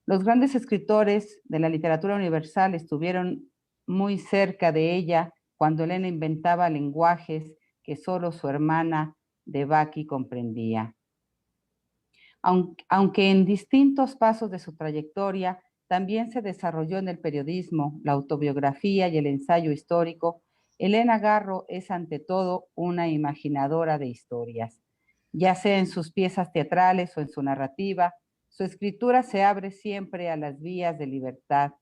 Los grandes escritores de la literatura universal estuvieron muy cerca de ella cuando Elena inventaba lenguajes que solo su hermana Devaki comprendía. Aunque en distintos pasos de su trayectoria también se desarrolló en el periodismo, la autobiografía y el ensayo histórico, Elena Garro es ante todo una imaginadora de historias. Ya sea en sus piezas teatrales o en su narrativa, su escritura se abre siempre a las vías de libertad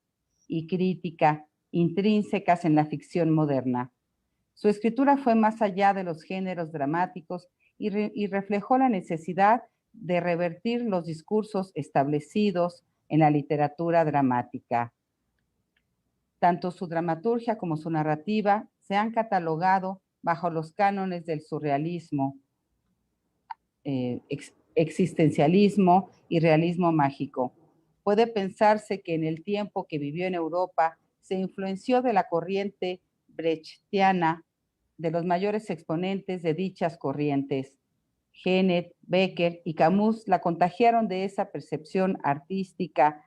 y crítica intrínsecas en la ficción moderna. Su escritura fue más allá de los géneros dramáticos y reflejó la necesidad de revertir los discursos establecidos en la literatura dramática. Tanto su dramaturgia como su narrativa se han catalogado bajo los cánones del surrealismo, existencialismo y realismo mágico. Puede pensarse que en el tiempo que vivió en Europa se influenció de la corriente brechtiana de los mayores exponentes de dichas corrientes. Genet, Becker y Camus la contagiaron de esa percepción artística,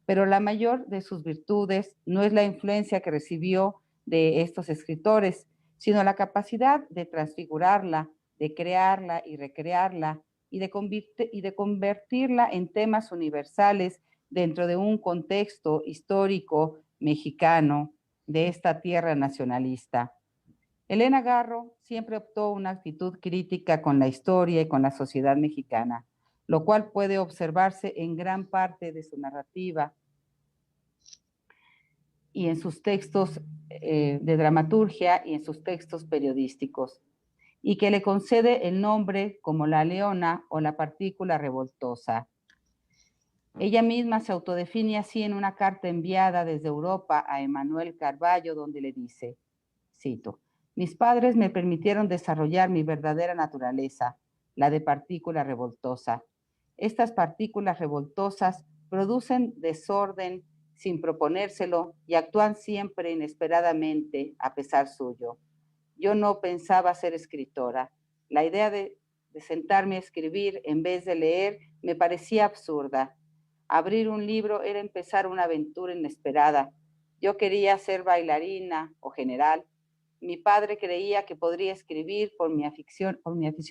pero la mayor de sus virtudes no es la influencia que recibió de estos escritores, sino la capacidad de transfigurarla, de crearla y recrearla, y de convertirla en temas universales dentro de un contexto histórico mexicano de esta tierra nacionalista. Elena Garro siempre optó una actitud crítica con la historia y con la sociedad mexicana, lo cual puede observarse en gran parte de su narrativa y en sus textos de dramaturgia y en sus textos periodísticos, y que le concede el nombre como la leona o la partícula revoltosa. Ella misma se autodefine así en una carta enviada desde Europa a Emmanuel Carballo, donde le dice, cito: Mis padres me permitieron desarrollar mi verdadera naturaleza, la de partícula revoltosa. Estas partículas revoltosas producen desorden sin proponérselo y actúan siempre inesperadamente a pesar suyo. Yo no pensaba ser escritora. La idea de sentarme a escribir en vez de leer me parecía absurda. Abrir un libro era empezar una aventura inesperada. Yo quería ser bailarina o general. Mi padre creía que podría escribir por mi afición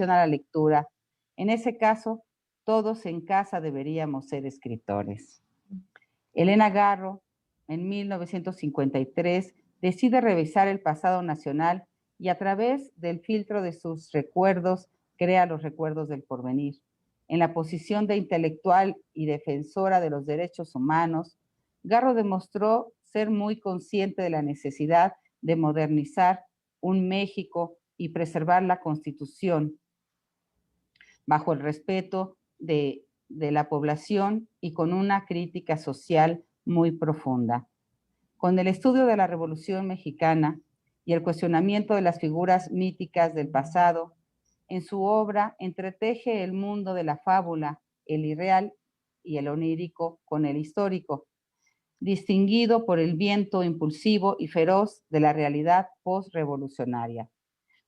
a la lectura. En ese caso, todos en casa deberíamos ser escritores. Elena Garro, en 1953, decide revisar el pasado nacional y a través del filtro de sus recuerdos crea los recuerdos del porvenir. En la posición de intelectual y defensora de los derechos humanos, Garro demostró ser muy consciente de la necesidad de modernizar un México y preservar la Constitución bajo el respeto de la población y con una crítica social muy profunda. Con el estudio de la Revolución Mexicana y el cuestionamiento de las figuras míticas del pasado, en su obra entreteje el mundo de la fábula, el irreal y el onírico con el histórico, distinguido por el viento impulsivo y feroz de la realidad postrevolucionaria.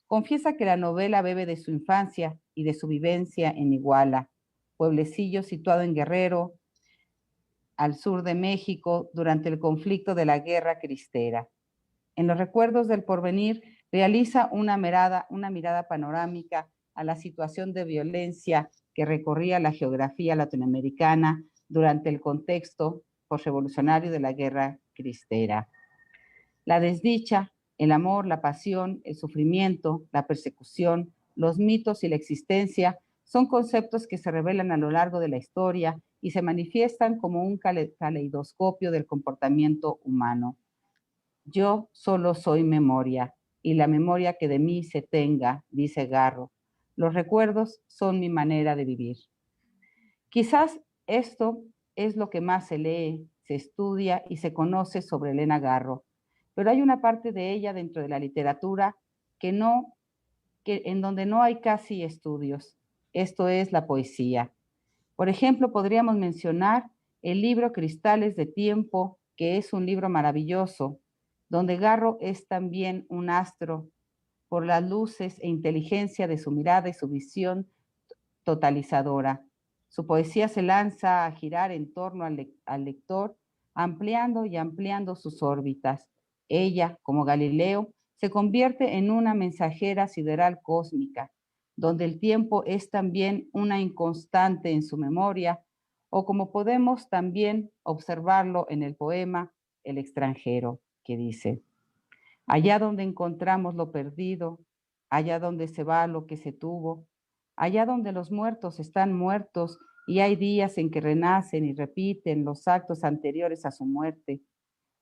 Confiesa que la novela bebe de su infancia y de su vivencia en Iguala, pueblecillo situado en Guerrero, al sur de México, durante el conflicto de la Guerra Cristera. En los recuerdos del porvenir realiza una mirada panorámica a la situación de violencia que recorría la geografía latinoamericana durante el contexto postrevolucionario de la Guerra Cristera. La desdicha, el amor, la pasión, el sufrimiento, la persecución, los mitos y la existencia son conceptos que se revelan a lo largo de la historia y se manifiestan como un caleidoscopio del comportamiento humano. Yo solo soy memoria, y la memoria que de mí se tenga, dice Garro. Los recuerdos son mi manera de vivir. Quizás esto es lo que más se lee, se estudia y se conoce sobre Elena Garro, pero hay una parte de ella dentro de la literatura en donde no hay casi estudios. Esto es la poesía. Por ejemplo, podríamos mencionar el libro Cristales de Tiempo, que es un libro maravilloso, donde Garro es también un astro por las luces e inteligencia de su mirada y su visión totalizadora. Su poesía se lanza a girar en torno al lector, ampliando y ampliando sus órbitas. Ella, como Galileo, se convierte en una mensajera sideral cósmica, donde el tiempo es también una inconstante en su memoria, o como podemos también observarlo en el poema El extranjero, que dice: allá donde encontramos lo perdido, allá donde se va lo que se tuvo, allá donde los muertos están muertos y hay días en que renacen y repiten los actos anteriores a su muerte,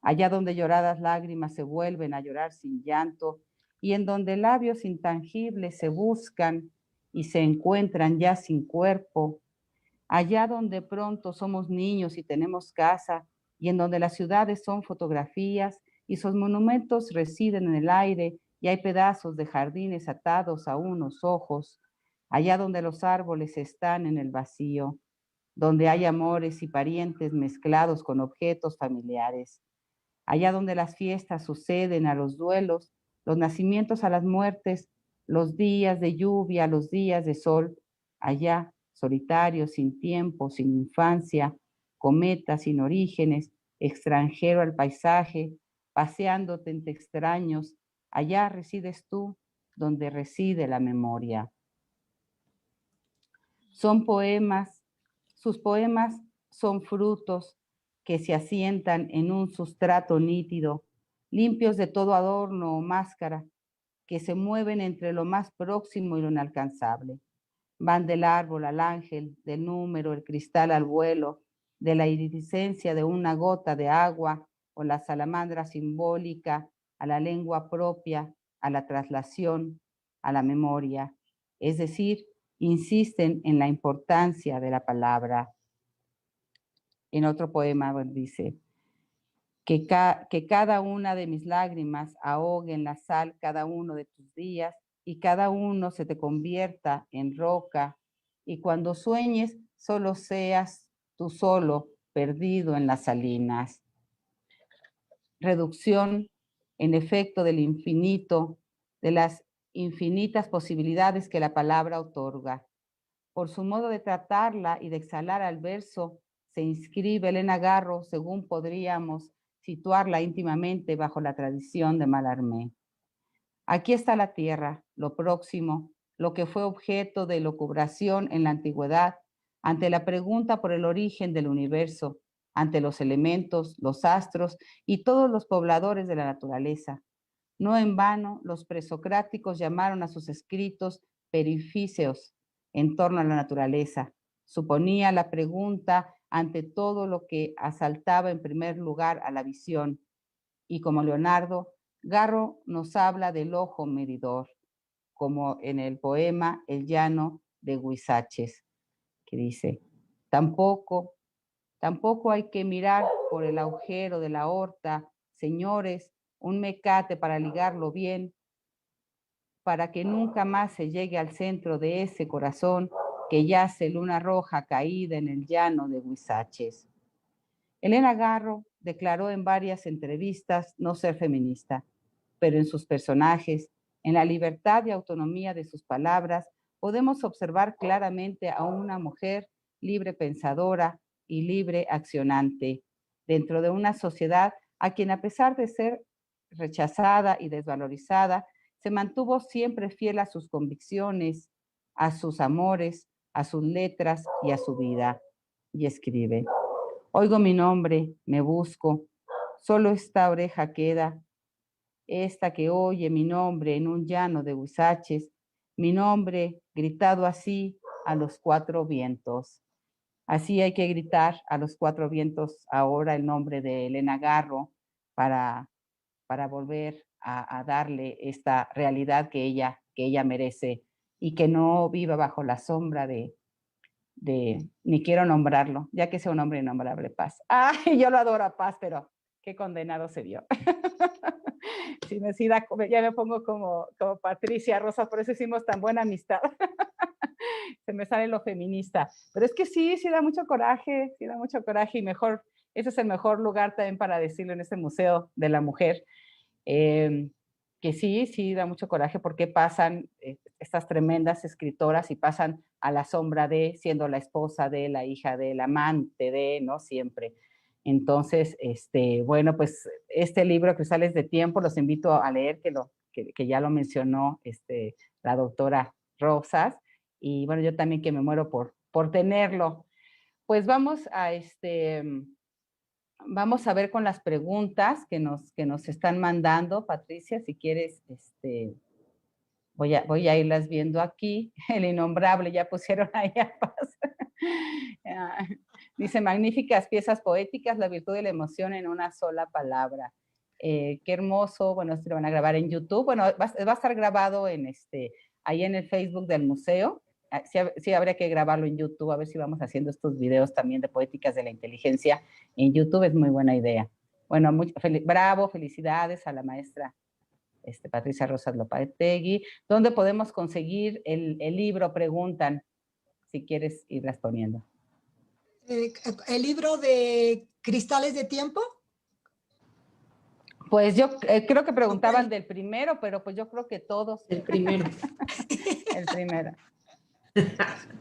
allá donde lloradas lágrimas se vuelven a llorar sin llanto y en donde labios intangibles se buscan y se encuentran ya sin cuerpo, allá donde pronto somos niños y tenemos casa y en donde las ciudades son fotografías y sus monumentos residen en el aire y hay pedazos de jardines atados a unos ojos, allá donde los árboles están en el vacío, donde hay amores y parientes mezclados con objetos familiares, allá donde las fiestas suceden a los duelos, los nacimientos a las muertes, los días de lluvia, los días de sol, allá, solitario, sin tiempo, sin infancia, cometa, sin orígenes, extranjero al paisaje, paseándote entre extraños, allá resides tú, donde reside la memoria. Son poemas, sus poemas son frutos que se asientan en un sustrato nítido, limpios de todo adorno o máscara, que se mueven entre lo más próximo y lo inalcanzable. Van del árbol al ángel, del número, el cristal al vuelo, de la iridiscencia de una gota de agua o la salamandra simbólica a la lengua propia, a la traslación, a la memoria. Es decir, insisten en la importancia de la palabra. En otro poema dice: que cada una de mis lágrimas ahogue en la sal cada uno de tus días y cada uno se te convierta en roca y cuando sueñes solo seas tú solo perdido en las salinas. Reducción, en efecto, del infinito, de las infinitas posibilidades que la palabra otorga. Por su modo de tratarla y de exhalar al verso, se inscribe Elena Garro, según podríamos situarla íntimamente bajo la tradición de Mallarmé. Aquí está la tierra, lo próximo, lo que fue objeto de elucubración en la antigüedad, ante la pregunta por el origen del universo, ante los elementos, los astros y todos los pobladores de la naturaleza. No en vano, los presocráticos llamaron a sus escritos perifíceos en torno a la naturaleza. Suponía la pregunta ante todo lo que asaltaba en primer lugar a la visión. Y como Leonardo, Garro nos habla del ojo medidor, como en el poema El llano de Huizaches, que dice, tampoco hay que mirar por el agujero de la aorta, señores, un mecate para ligarlo bien, para que nunca más se llegue al centro de ese corazón que yace luna roja caída en el llano de Huizaches. Elena Garro declaró en varias entrevistas no ser feminista, pero en sus personajes, en la libertad y autonomía de sus palabras, podemos observar claramente a una mujer libre pensadora y libre accionante, dentro de una sociedad a quien, a pesar de ser rechazada y desvalorizada, se mantuvo siempre fiel a sus convicciones, a sus amores, a sus letras y a su vida. Y escribe, oigo mi nombre, me busco, solo esta oreja queda, esta que oye mi nombre en un llano de Huizaches, mi nombre gritado así a los cuatro vientos. Así hay que gritar a los cuatro vientos ahora el nombre de Elena Garro para volver a darle esta realidad que ella merece y que no viva bajo la sombra de ni quiero nombrarlo, ya que sea un hombre innombrable, Paz. Ay, yo lo adoro a Paz, pero qué condenado se vio. Sí, ya me pongo como Patricia Rosa, por eso hicimos tan buena amistad. Se me sale lo feminista. Pero es que sí da mucho coraje y mejor, ese es el mejor lugar también para decirlo en este Museo de la Mujer. Que sí da mucho coraje porque pasan estas tremendas escritoras y pasan a la sombra de, siendo la esposa de, la hija de, la amante de, ¿no? Siempre. Entonces, bueno, pues este libro, Cristales de Tiempo, los invito a leer, que ya lo mencionó la doctora Rosas, y bueno, yo también que me muero por tenerlo. Pues vamos a ver con las preguntas que nos están mandando. Patricia, si quieres, voy a irlas viendo aquí. El innombrable, ya pusieron ahí a Paz. Dice, magníficas piezas poéticas, la virtud de la emoción en una sola palabra. Qué hermoso. Bueno, esto lo van a grabar en YouTube. Bueno, va a estar grabado ahí en el Facebook del museo. Sí, habría que grabarlo en YouTube, a ver si vamos haciendo estos videos también de poéticas de la inteligencia en YouTube, es muy buena idea. Bueno, bravo, felicidades a la maestra Patricia Rosas Lopategui. ¿Dónde podemos conseguir el libro? Preguntan, si quieres irlas poniendo. ¿El libro de Cristales de Tiempo? Pues yo creo que preguntaban del primero, pero pues yo creo que todos. El primero. El primero.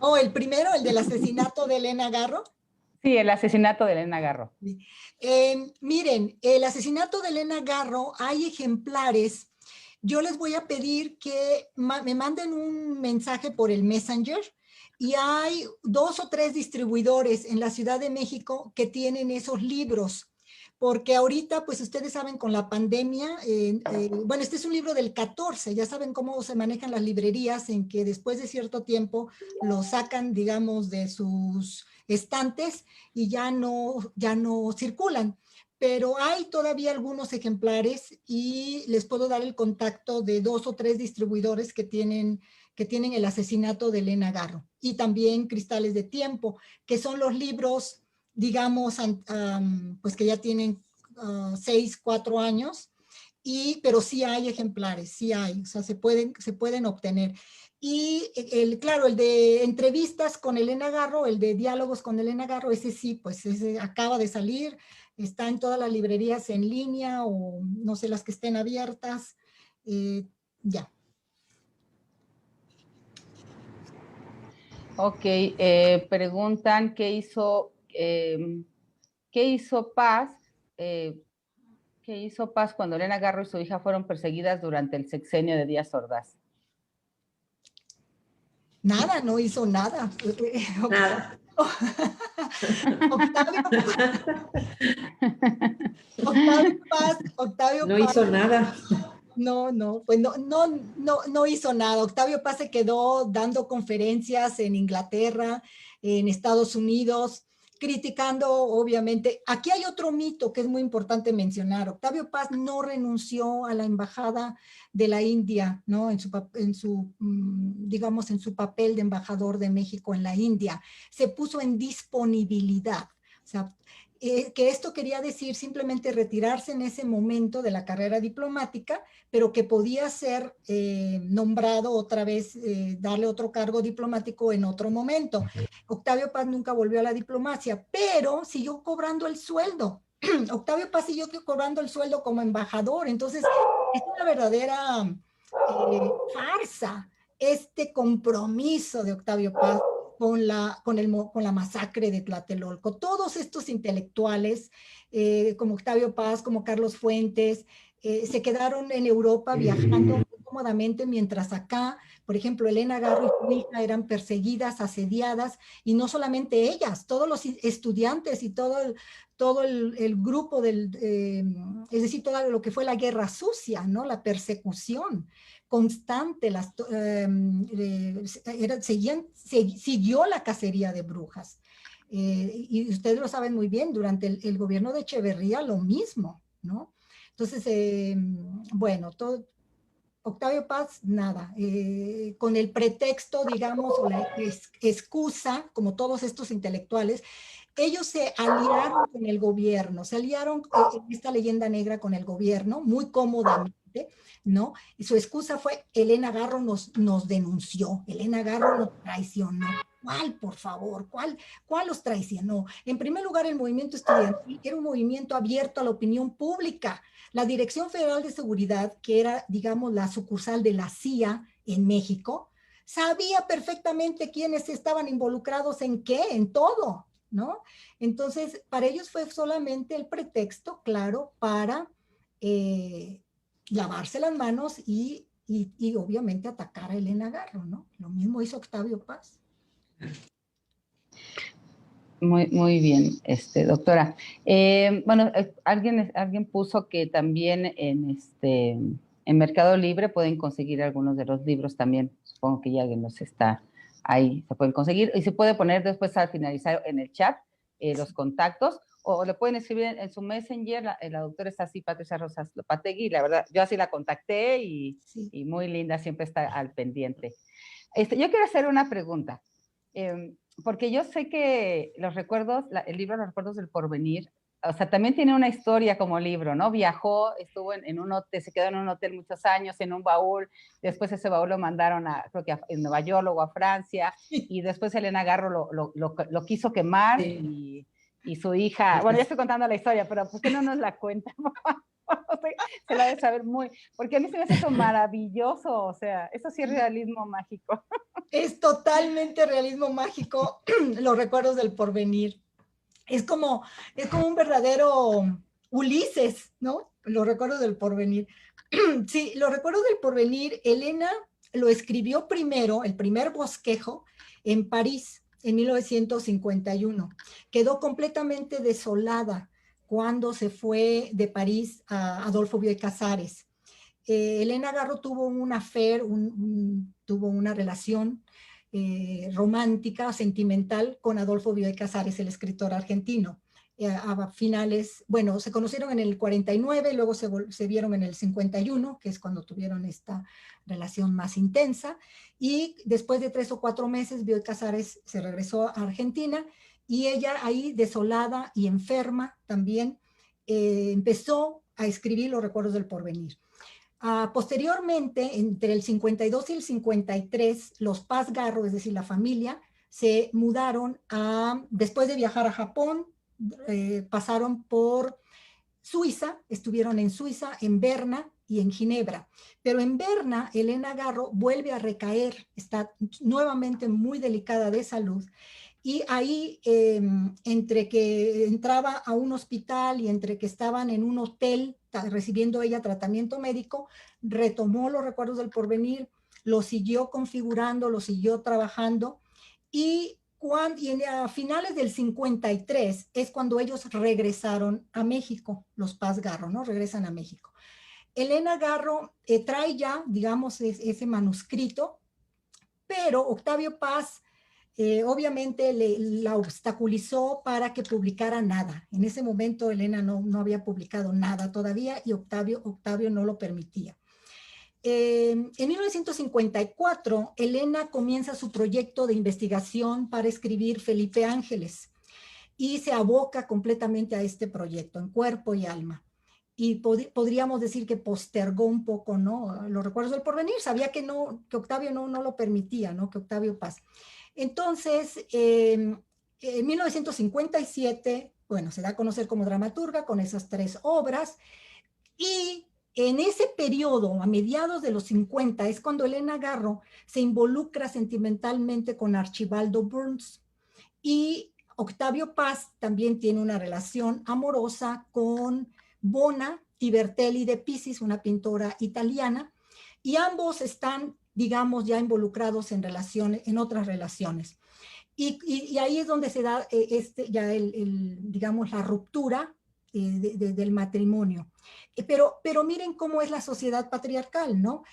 Oh, el primero, el del asesinato de Elena Garro. Sí, el asesinato de Elena Garro. Miren, el asesinato de Elena Garro, hay ejemplares. Yo les voy a pedir que me manden un mensaje por el Messenger y hay 2 o 3 distribuidores en la Ciudad de México que tienen esos libros. Porque ahorita, pues ustedes saben, con la pandemia, bueno, este es un libro del 14, ya saben cómo se manejan las librerías, en que después de cierto tiempo lo sacan, digamos, de sus estantes y ya no circulan. Pero hay todavía algunos ejemplares y les puedo dar el contacto de 2 o 3 distribuidores que tienen el asesinato de Elena Garro. Y también Cristales de Tiempo, que son los libros, digamos, pues que ya tienen 6, 4 años, pero sí hay ejemplares, sí hay, o sea, se pueden obtener. Y claro, el de entrevistas con Elena Garro, el de diálogos con Elena Garro, ese sí, pues ese acaba de salir, está en todas las librerías en línea o no sé, las que estén abiertas, ya. Ok, preguntan qué hizo Paz, qué hizo Paz cuando Elena Garro y su hija fueron perseguidas durante el sexenio de Díaz Ordaz. Nada, no hizo nada. Nada. Octavio No Paz, hizo nada. no, pues no hizo nada. Octavio Paz se quedó dando conferencias en Inglaterra, en Estados Unidos, criticando, obviamente. Aquí hay otro mito que es muy importante mencionar. Octavio Paz no renunció a la embajada de la India, ¿no? Digamos, en su papel de embajador de México en la India. Se puso en disponibilidad. O sea, que esto quería decir simplemente retirarse en ese momento de la carrera diplomática, pero que podía ser nombrado otra vez, darle otro cargo diplomático en otro momento. Octavio Paz nunca volvió a la diplomacia, pero siguió cobrando el sueldo. Octavio Paz siguió cobrando el sueldo como embajador, entonces es una verdadera farsa este compromiso de Octavio Paz con la masacre de Tlatelolco. Todos estos intelectuales, como Octavio Paz, como Carlos Fuentes, se quedaron en Europa viajando muy cómodamente, mientras acá, por ejemplo, Elena Garro y su hija eran perseguidas, asediadas, y no solamente ellas, todos los estudiantes y todo el grupo es decir, todo lo que fue la guerra sucia, ¿no? La persecución constante, siguió la cacería de brujas. Y ustedes lo saben muy bien, durante el gobierno de Echeverría lo mismo, ¿no? Entonces, bueno, Octavio Paz, nada, con el pretexto, digamos, o la excusa, como todos estos intelectuales, ellos se aliaron con el gobierno, se aliaron en esta leyenda negra con el gobierno, muy cómodamente, ¿no? Y su excusa fue, Elena Garro nos denunció, Elena Garro nos traicionó. ¿Cuál, por favor? ¿Cuál los traicionó? En primer lugar, el movimiento estudiantil era un movimiento abierto a la opinión pública. La Dirección Federal de Seguridad, que era, digamos, la sucursal de la CIA en México, sabía perfectamente quiénes estaban involucrados en qué, en todo, ¿no? Entonces, para ellos fue solamente el pretexto, claro, para lavarse las manos y obviamente atacar a Elena Garro, ¿no? Lo mismo hizo Octavio Paz. Muy bien, doctora. Bueno, alguien puso que también en Mercado Libre pueden conseguir algunos de los libros también. Supongo que ya alguien los está ahí, se pueden conseguir. Y se puede poner después al finalizar en el chat los contactos, o le pueden escribir en su Messenger. La doctora está así, Patricia Rosas Lopategui. La verdad, yo así la contacté Sí. y muy linda, siempre está al pendiente. Yo quiero hacer una pregunta. Porque yo sé que el libro Los Recuerdos del Porvenir, o sea, también tiene una historia como libro, ¿no? Viajó, estuvo en un hotel, se quedó en un hotel muchos años, en un baúl, después ese baúl lo mandaron creo que en Nueva York, luego a Francia, y después Elena Garro lo quiso quemar, Sí. y su hija, bueno, ya estoy contando la historia, pero ¿por qué no nos la cuenta? Se la debe saber porque a mí se me hace eso maravilloso, o sea, eso sí es realismo mágico. Es totalmente realismo mágico, Los Recuerdos del Porvenir. Es como un verdadero Ulises, ¿no? Los Recuerdos del Porvenir. Sí, Los Recuerdos del Porvenir, Elena lo escribió primero, el primer bosquejo, en París, en 1951. Quedó completamente desolada cuando se fue de París a Adolfo Bioy Casares. Elena Garro tuvo un affair, tuvo una relación romántica, sentimental con Adolfo Bioy Casares, el escritor argentino. A finales, bueno, se conocieron en el 49, luego se vieron en el 51, que es cuando tuvieron esta relación más intensa, y después de 3 o 4 meses, Bioy Casares se regresó a Argentina, y ella ahí desolada y enferma también, empezó a escribir Los recuerdos del porvenir. Posteriormente, entre el 52 y el 53, los Paz Garro, es decir, la familia, se mudaron después de viajar a Japón, pasaron por Suiza, estuvieron en Suiza, en Berna y en Ginebra. Pero en Berna, Elena Garro vuelve a recaer, está nuevamente muy delicada de salud. Y ahí, entre que entraba a un hospital y entre que estaban en un hotel recibiendo ella tratamiento médico, retomó Los recuerdos del porvenir, lo siguió configurando, lo siguió trabajando. Y a finales del 53 es cuando ellos regresaron a México, los Paz Garro, ¿no? Regresan a México. Elena Garro trae ya, digamos, ese manuscrito, pero Octavio Paz obviamente la obstaculizó para que publicara nada. En ese momento Elena no había publicado nada todavía y Octavio no lo permitía. En 1954, Elena comienza su proyecto de investigación para escribir Felipe Ángeles y se aboca completamente a este proyecto, en cuerpo y alma. Y podríamos decir que postergó un poco, ¿no? Los recuerdos del porvenir. Sabía que Octavio no lo permitía, ¿no? Que Octavio Paz. Entonces, en 1957, bueno, se da a conocer como dramaturga con esas 3 obras y en ese periodo, a mediados de los 50, es cuando Elena Garro se involucra sentimentalmente con Archibaldo Burns. Y Octavio Paz también tiene una relación amorosa con Bona Tibertelli de Pisis, una pintora italiana, y ambos están, digamos, ya involucrados en otras relaciones. Y ahí es donde se da ya digamos, la ruptura del matrimonio. Pero miren cómo es la sociedad patriarcal, ¿no?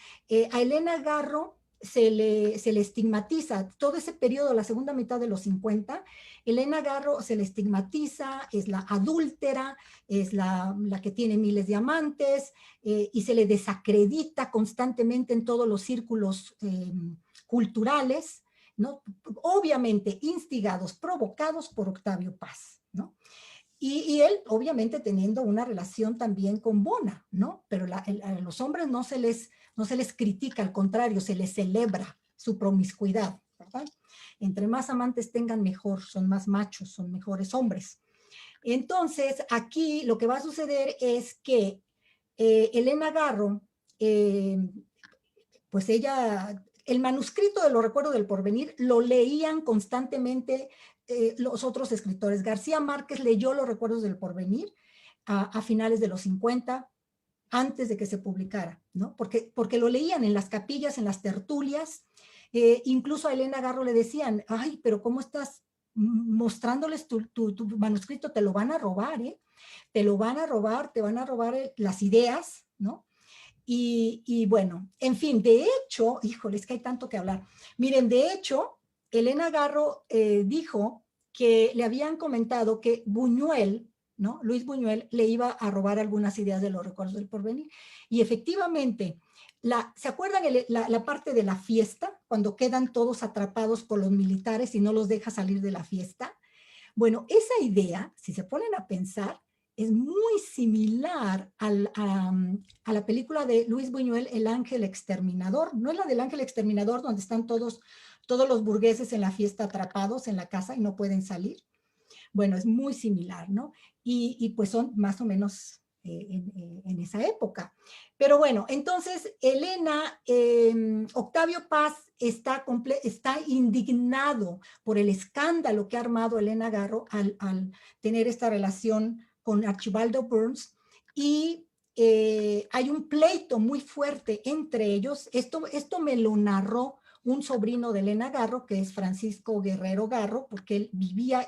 A Elena Garro se le estigmatiza todo ese periodo, la segunda mitad de los 50, Elena Garro se le estigmatiza, es la adúltera, es la que tiene miles de amantes, y se le desacredita constantemente en todos los círculos culturales, ¿no? Obviamente instigados, provocados por Octavio Paz, ¿no? Y él, obviamente, teniendo una relación también con Bona, ¿no? Pero a los hombres no se les critica, al contrario, se les celebra su promiscuidad, ¿verdad? Entre más amantes tengan, mejor, son más machos, son mejores hombres. Entonces, aquí lo que va a suceder es que Elena Garro, pues ella, el manuscrito de Los recuerdos del porvenir lo leían constantemente los otros escritores. García Márquez leyó Los recuerdos del porvenir a finales de los 50, antes de que se publicara, ¿no? Porque lo leían en las capillas, en las tertulias. Incluso a Elena Garro le decían, ay, pero ¿cómo estás mostrándoles tu manuscrito? Te lo van a robar, ¿eh? Te lo van a robar, te van a robar las ideas, ¿no? Y bueno, en fin, de hecho, híjole, es que hay tanto que hablar. Miren, de hecho, Elena Garro dijo que le habían comentado que Buñuel, ¿no? Luis Buñuel le iba a robar algunas ideas de Los recuerdos del porvenir. Y efectivamente, ¿se acuerdan la parte de la fiesta? Cuando quedan todos atrapados por los militares y no los deja salir de la fiesta. Bueno, esa idea, si se ponen a pensar, es muy similar a la película de Luis Buñuel, El ángel exterminador. ¿No es la del ángel exterminador donde están todos los burgueses en la fiesta atrapados en la casa y no pueden salir? Bueno, es muy similar, ¿no? Y pues son más o menos en esa época. Pero bueno, entonces Elena, Octavio Paz está indignado por el escándalo que ha armado Elena Garro al tener esta relación con Archibaldo Burns, y hay un pleito muy fuerte entre ellos. Esto me lo narró un sobrino de Elena Garro, que es Francisco Guerrero Garro, porque él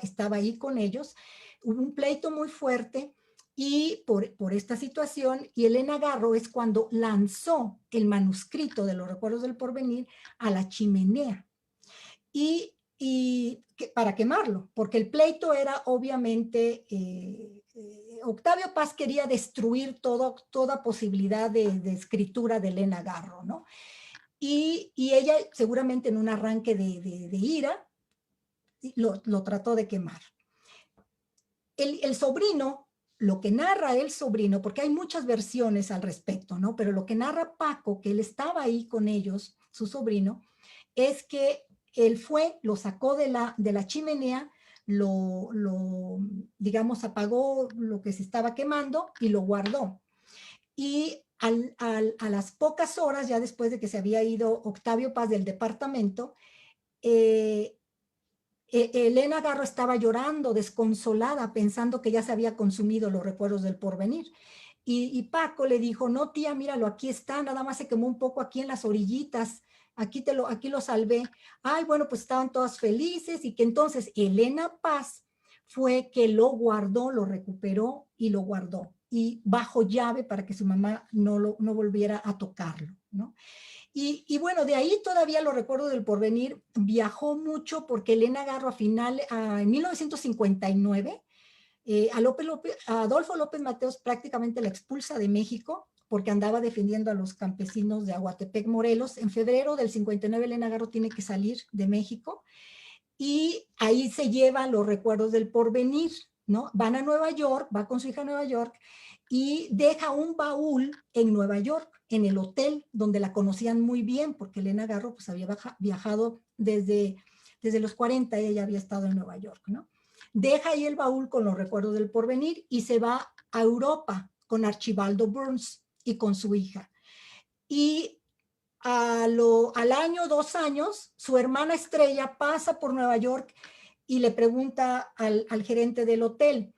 estaba ahí con ellos. Hubo un pleito muy fuerte y por esta situación, y Elena Garro es cuando lanzó el manuscrito de Los recuerdos del porvenir a la chimenea para quemarlo, porque el pleito era obviamente, Octavio Paz quería destruir toda posibilidad de escritura de Elena Garro, ¿no? Y ella seguramente en un arranque de ira lo trató de quemar. El sobrino lo que narra el sobrino, porque hay muchas versiones al respecto, ¿no? Pero lo que narra Paco, que él estaba ahí con ellos, su sobrino, es que él fue, lo sacó de la chimenea, digamos, apagó lo que se estaba quemando y lo guardó. Y a las pocas horas, ya después de que se había ido Octavio Paz del departamento, Elena Garro estaba llorando, desconsolada, pensando que ya se había consumido los recuerdos del porvenir. Y Paco le dijo, no tía, míralo, aquí está, nada más se quemó un poco aquí en las orillitas, aquí lo salvé. Ay, bueno, pues estaban todas felices y que entonces Elena Paz fue que lo guardó, lo recuperó y lo guardó. Y bajo llave para que su mamá no volviera a tocarlo, ¿no? Y bueno, de ahí todavía lo recuerdo del porvenir, viajó mucho porque Elena Garro en 1959, a Adolfo López Mateos prácticamente la expulsa de México porque andaba defendiendo a los campesinos de Aguatepec, Morelos. En febrero del 59 Elena Garro tiene que salir de México y ahí se llevan los recuerdos del porvenir, ¿no? Van a Nueva York, va con su hija a Nueva York y deja un baúl en Nueva York, en el hotel donde la conocían muy bien, porque Elena Garro pues había viajado desde los 40, ella había estado en Nueva York, ¿no? Deja ahí el baúl con los recuerdos del porvenir y se va a Europa con Archibaldo Burns y con su hija. Y al año, 2 años, su hermana Estrella pasa por Nueva York y le pregunta al gerente del hotel,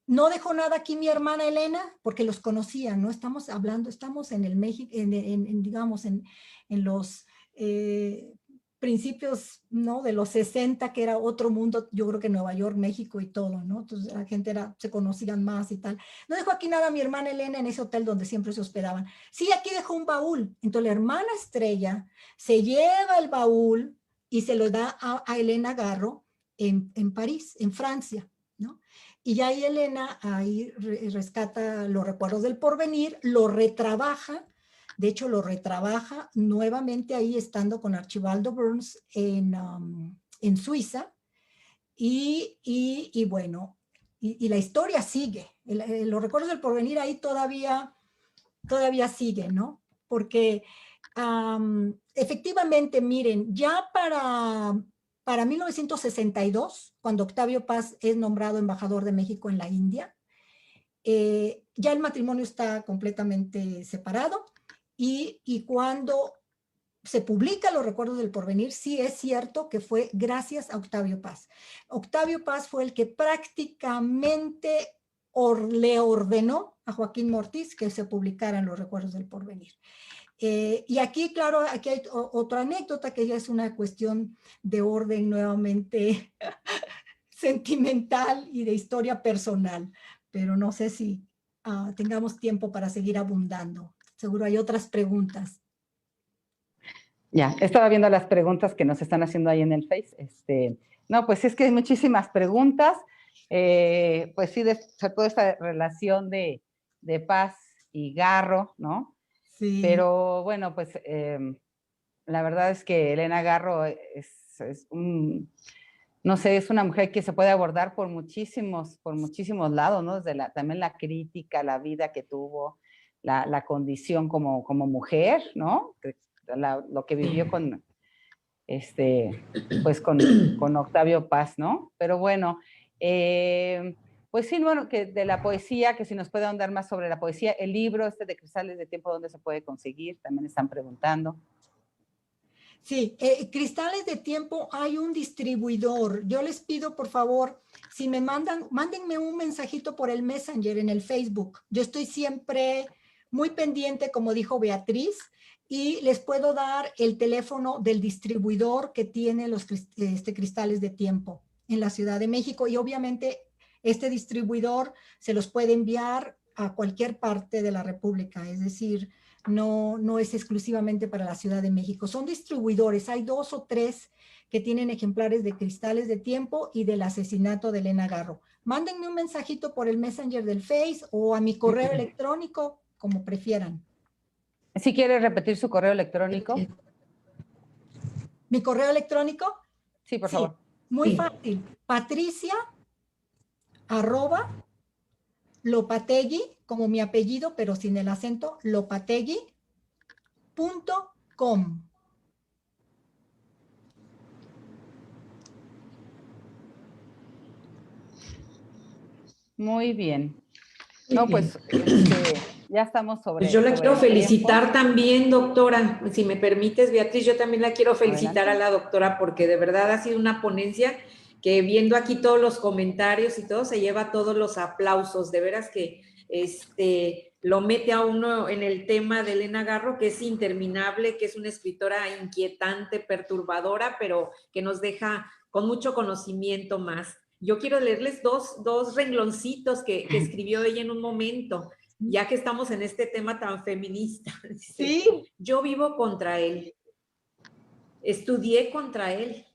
¿no dejó nada aquí mi hermana Elena? Porque los conocían, ¿no? Estamos en el México, digamos, en los principios, ¿no? De los 60, que era otro mundo, yo creo que Nueva York, México y todo, ¿no? Entonces la gente se conocían más y tal. No dejó aquí nada mi hermana Elena en ese hotel donde siempre se hospedaban. Sí, aquí dejó un baúl. Entonces la hermana Estrella se lleva el baúl y se lo da a Elena Garro en París, en Francia, ¿no? Y ya ahí Elena ahí rescata los recuerdos del porvenir, lo retrabaja, de hecho lo retrabaja nuevamente ahí estando con Archibaldo Burns en Suiza, y bueno, y la historia sigue, los recuerdos del porvenir ahí todavía sigue, ¿no? Porque efectivamente, miren, ya para 1962, cuando Octavio Paz es nombrado embajador de México en la India, ya el matrimonio está completamente separado y cuando se publica los recuerdos del porvenir, sí es cierto que fue gracias a Octavio Paz. Octavio Paz fue el que prácticamente le ordenó a Joaquín Mortiz que se publicaran los recuerdos del porvenir. Y aquí, claro, aquí hay otra anécdota que ya es una cuestión de orden nuevamente sentimental y de historia personal, pero no sé si tengamos tiempo para seguir abundando. Seguro hay otras preguntas. Ya, estaba viendo las preguntas que nos están haciendo ahí en el Face. No, pues es que hay muchísimas preguntas. Pues sí, toda esta relación de Paz y Garro, ¿no? Sí. Pero bueno, pues la verdad es que Elena Garro no sé, es una mujer que se puede abordar por muchísimos lados, ¿no? Desde también la crítica, la vida que tuvo, la condición como mujer, ¿no? Lo que vivió con, pues con Octavio Paz, ¿no? Pero bueno, pues sí, bueno, que de la poesía, que si nos puede ahondar más sobre la poesía, el libro de Cristales de Tiempo, ¿dónde se puede conseguir? También están preguntando. Sí, Cristales de Tiempo, hay un distribuidor. Yo les pido, por favor, si me mándenme un mensajito por el Messenger en el Facebook. Yo estoy siempre muy pendiente, como dijo Beatriz, y les puedo dar el teléfono del distribuidor que tiene los Cristales de Tiempo en la Ciudad de México. Y obviamente este distribuidor se los puede enviar a cualquier parte de la República, es decir, no es exclusivamente para la Ciudad de México. Son distribuidores, hay 2 o 3 que tienen ejemplares de Cristales de Tiempo y del asesinato de Elena Garro. Mándenme un mensajito por el Messenger del Face o a mi correo electrónico, como prefieran. Si quiere repetir su correo electrónico. ¿Mi correo electrónico? Sí, por favor. Muy fácil. Patricia Lopategui, como mi apellido, pero sin el acento, lopategui.com. Muy bien. Muy No, bien. pues ya estamos sobre Pues yo la sobre quiero el felicitar tiempo. también, doctora. Si me permites, Beatriz, yo también la quiero felicitar Adelante. a la doctora porque de verdad ha sido una ponencia que viendo aquí todos los comentarios y todo, se lleva todos los aplausos. De veras que lo mete a uno en el tema de Elena Garro, que es interminable, que es una escritora inquietante, perturbadora, pero que nos deja con mucho conocimiento más. Yo quiero leerles dos rengloncitos que escribió ella en un momento, ya que estamos en este tema tan feminista. Dice, Sí. yo vivo contra él, estudié contra él,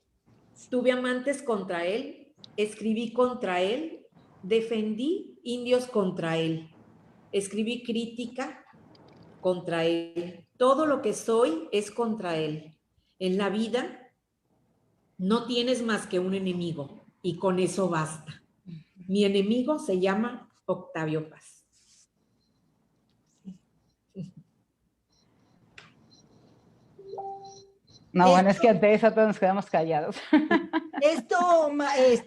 tuve amantes contra él, escribí contra él, defendí indios contra él, escribí crítica contra él, todo lo que soy es contra él. En la vida no tienes más que un enemigo y con eso basta. Mi enemigo se llama Octavio Paz. No, bueno, es que ante eso todos nos quedamos callados. Esto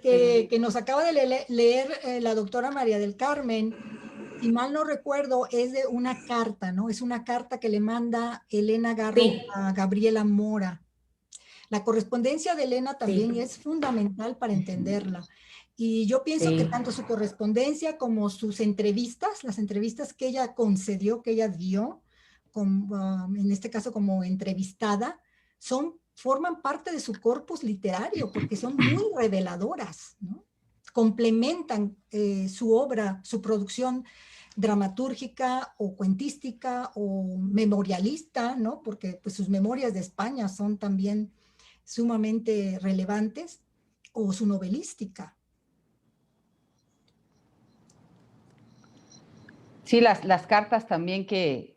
que nos acaba de leer la doctora María del Carmen, si mal no recuerdo, es de una carta, ¿no? Es una carta que le manda Elena Garro a Gabriela Mora. La correspondencia de Elena también es fundamental para entenderla. Y yo pienso que tanto su correspondencia como sus entrevistas, las entrevistas que ella concedió, que ella dio, en este caso como entrevistada, forman parte de su corpus literario porque son muy reveladoras, ¿no? Complementan su obra, su producción dramatúrgica o cuentística o memorialista, ¿no? Porque pues, sus memorias de España son también sumamente relevantes, o su novelística. Sí, las cartas también que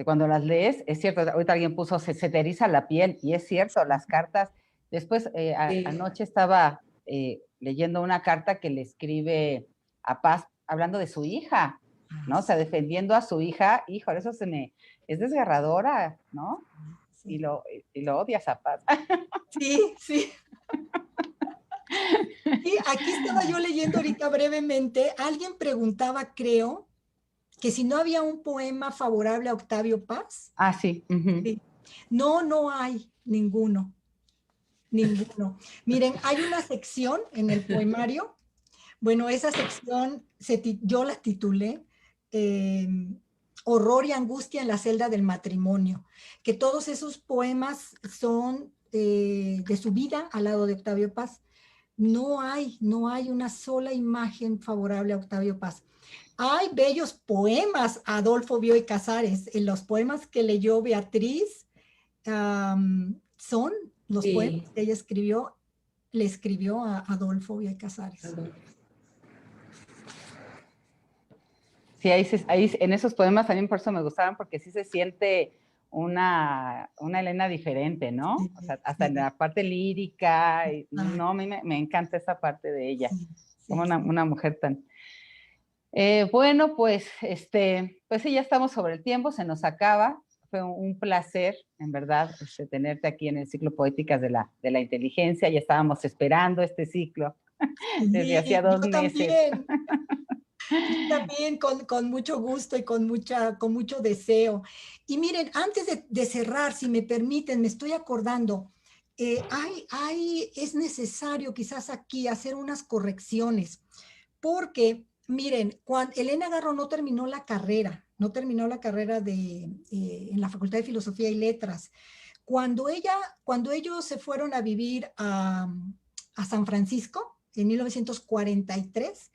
cuando las lees, es cierto, ahorita alguien puso, se te eriza la piel, y es cierto, las cartas, después anoche estaba leyendo una carta que le escribe a Paz, hablando de su hija, ¿no? O sea, defendiendo a su hija, híjole, eso es desgarradora, ¿no? Sí. Y lo odias a Paz. Sí, sí. Sí, aquí estaba yo leyendo ahorita brevemente, alguien preguntaba, creo, que si no había un poema favorable a Octavio Paz. Ah, sí. Sí. No hay ninguno. Ninguno. Miren, hay una sección en el poemario. Bueno, esa sección yo la titulé Horror y angustia en la celda del matrimonio, que todos esos poemas son de su vida al lado de Octavio Paz. No hay una sola imagen favorable a Octavio Paz. Hay bellos poemas a Adolfo Bioy Casares. En los poemas que leyó Beatriz son los poemas que ella le escribió a Adolfo Bioy Casares. Sí, ahí en esos poemas también por eso me gustaron, porque sí se siente una Elena diferente, ¿no? Sí, o sea, hasta en la parte lírica, no, a mí me encanta esa parte de ella, como una mujer tan... bueno, pues, pues sí, ya estamos sobre el tiempo, se nos acaba. Fue un placer, en verdad, tenerte aquí en el ciclo Poéticas de la Inteligencia. Ya estábamos esperando este ciclo desde hacía 2 meses. Yo también con mucho gusto y con mucho deseo. Y miren, antes de cerrar, si me permiten, me estoy acordando, es necesario quizás aquí hacer unas correcciones, porque miren, cuando Elena Garro no terminó la carrera en la Facultad de Filosofía y Letras. Cuando ellos se fueron a vivir a San Francisco en 1943,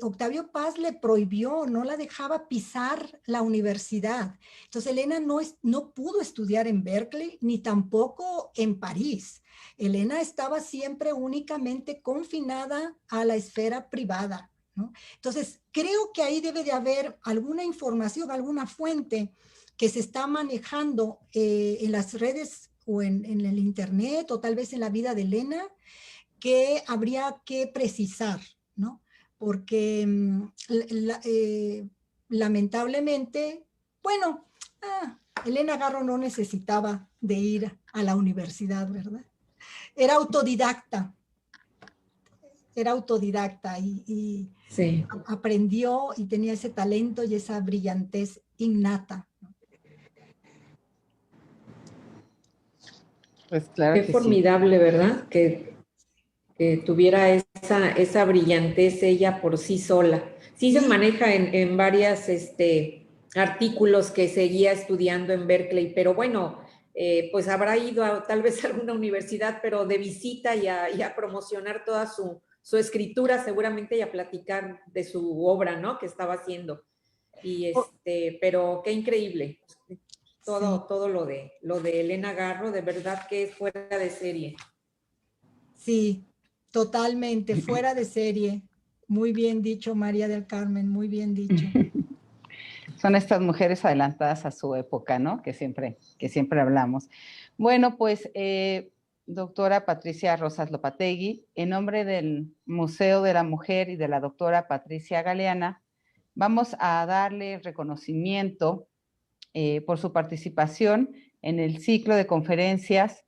Octavio Paz le prohibió, no la dejaba pisar la universidad. Entonces Elena no pudo estudiar en Berkeley ni tampoco en París. Elena estaba siempre únicamente confinada a la esfera privada, ¿no? Entonces creo que ahí debe de haber alguna información, alguna fuente que se está manejando en las redes o en el internet o tal vez en la vida de Elena, que habría que precisar, ¿no? porque lamentablemente, bueno, Elena Garro no necesitaba de ir a la universidad, ¿verdad? Era autodidacta y Sí. aprendió y tenía ese talento y esa brillantez innata. Pues claro Qué que sí. formidable, ¿verdad? Que tuviera esa brillantez ella por sí sola. Sí, se maneja en varias artículos que seguía estudiando en Berkeley, pero bueno, pues habrá ido tal vez a alguna universidad, pero de visita y a promocionar toda su escritura seguramente y a platicar de su obra, ¿no? Que estaba haciendo. Y pero qué increíble. Todo lo de Elena Garro, de verdad que es fuera de serie. Sí, totalmente, fuera de serie. Muy bien dicho, María del Carmen, muy bien dicho. Son estas mujeres adelantadas a su época, ¿no? Que siempre hablamos. Bueno, pues, doctora Patricia Rosas Lopategui, en nombre del Museo de la Mujer y de la doctora Patricia Galeana, vamos a darle reconocimiento por su participación en el ciclo de conferencias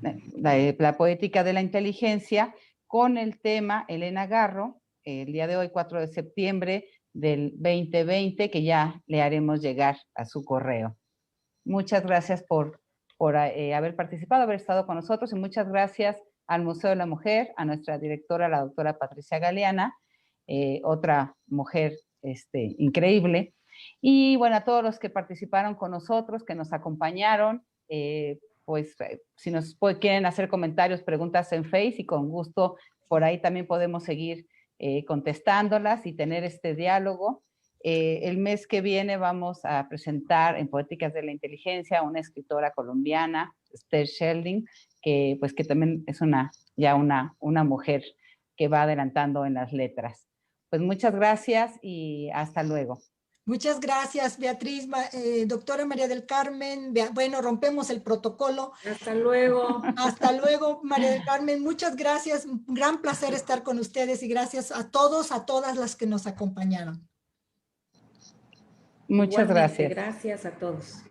la poética de la inteligencia, con el tema Elena Garro, el día de hoy, 4 de septiembre del 2020, que ya le haremos llegar a su correo. Muchas gracias por haber participado, haber estado con nosotros, y muchas gracias al Museo de la Mujer, a nuestra directora, la doctora Patricia Galeana, otra mujer increíble, y bueno, a todos los que participaron con nosotros, que nos acompañaron, pues si nos quieren hacer comentarios, preguntas en Face, y con gusto por ahí también podemos seguir contestándolas y tener este diálogo. El mes que viene vamos a presentar en Poéticas de la Inteligencia a una escritora colombiana, Esther Sheldon, que también es una mujer que va adelantando en las letras. Pues muchas gracias y hasta luego. Muchas gracias, Beatriz, doctora María del Carmen. Bueno, rompemos el protocolo. Hasta luego. Hasta luego, María del Carmen. Muchas gracias. Un gran placer estar con ustedes y gracias a todos, a todas las que nos acompañaron. Muchas gracias. Gracias a todos.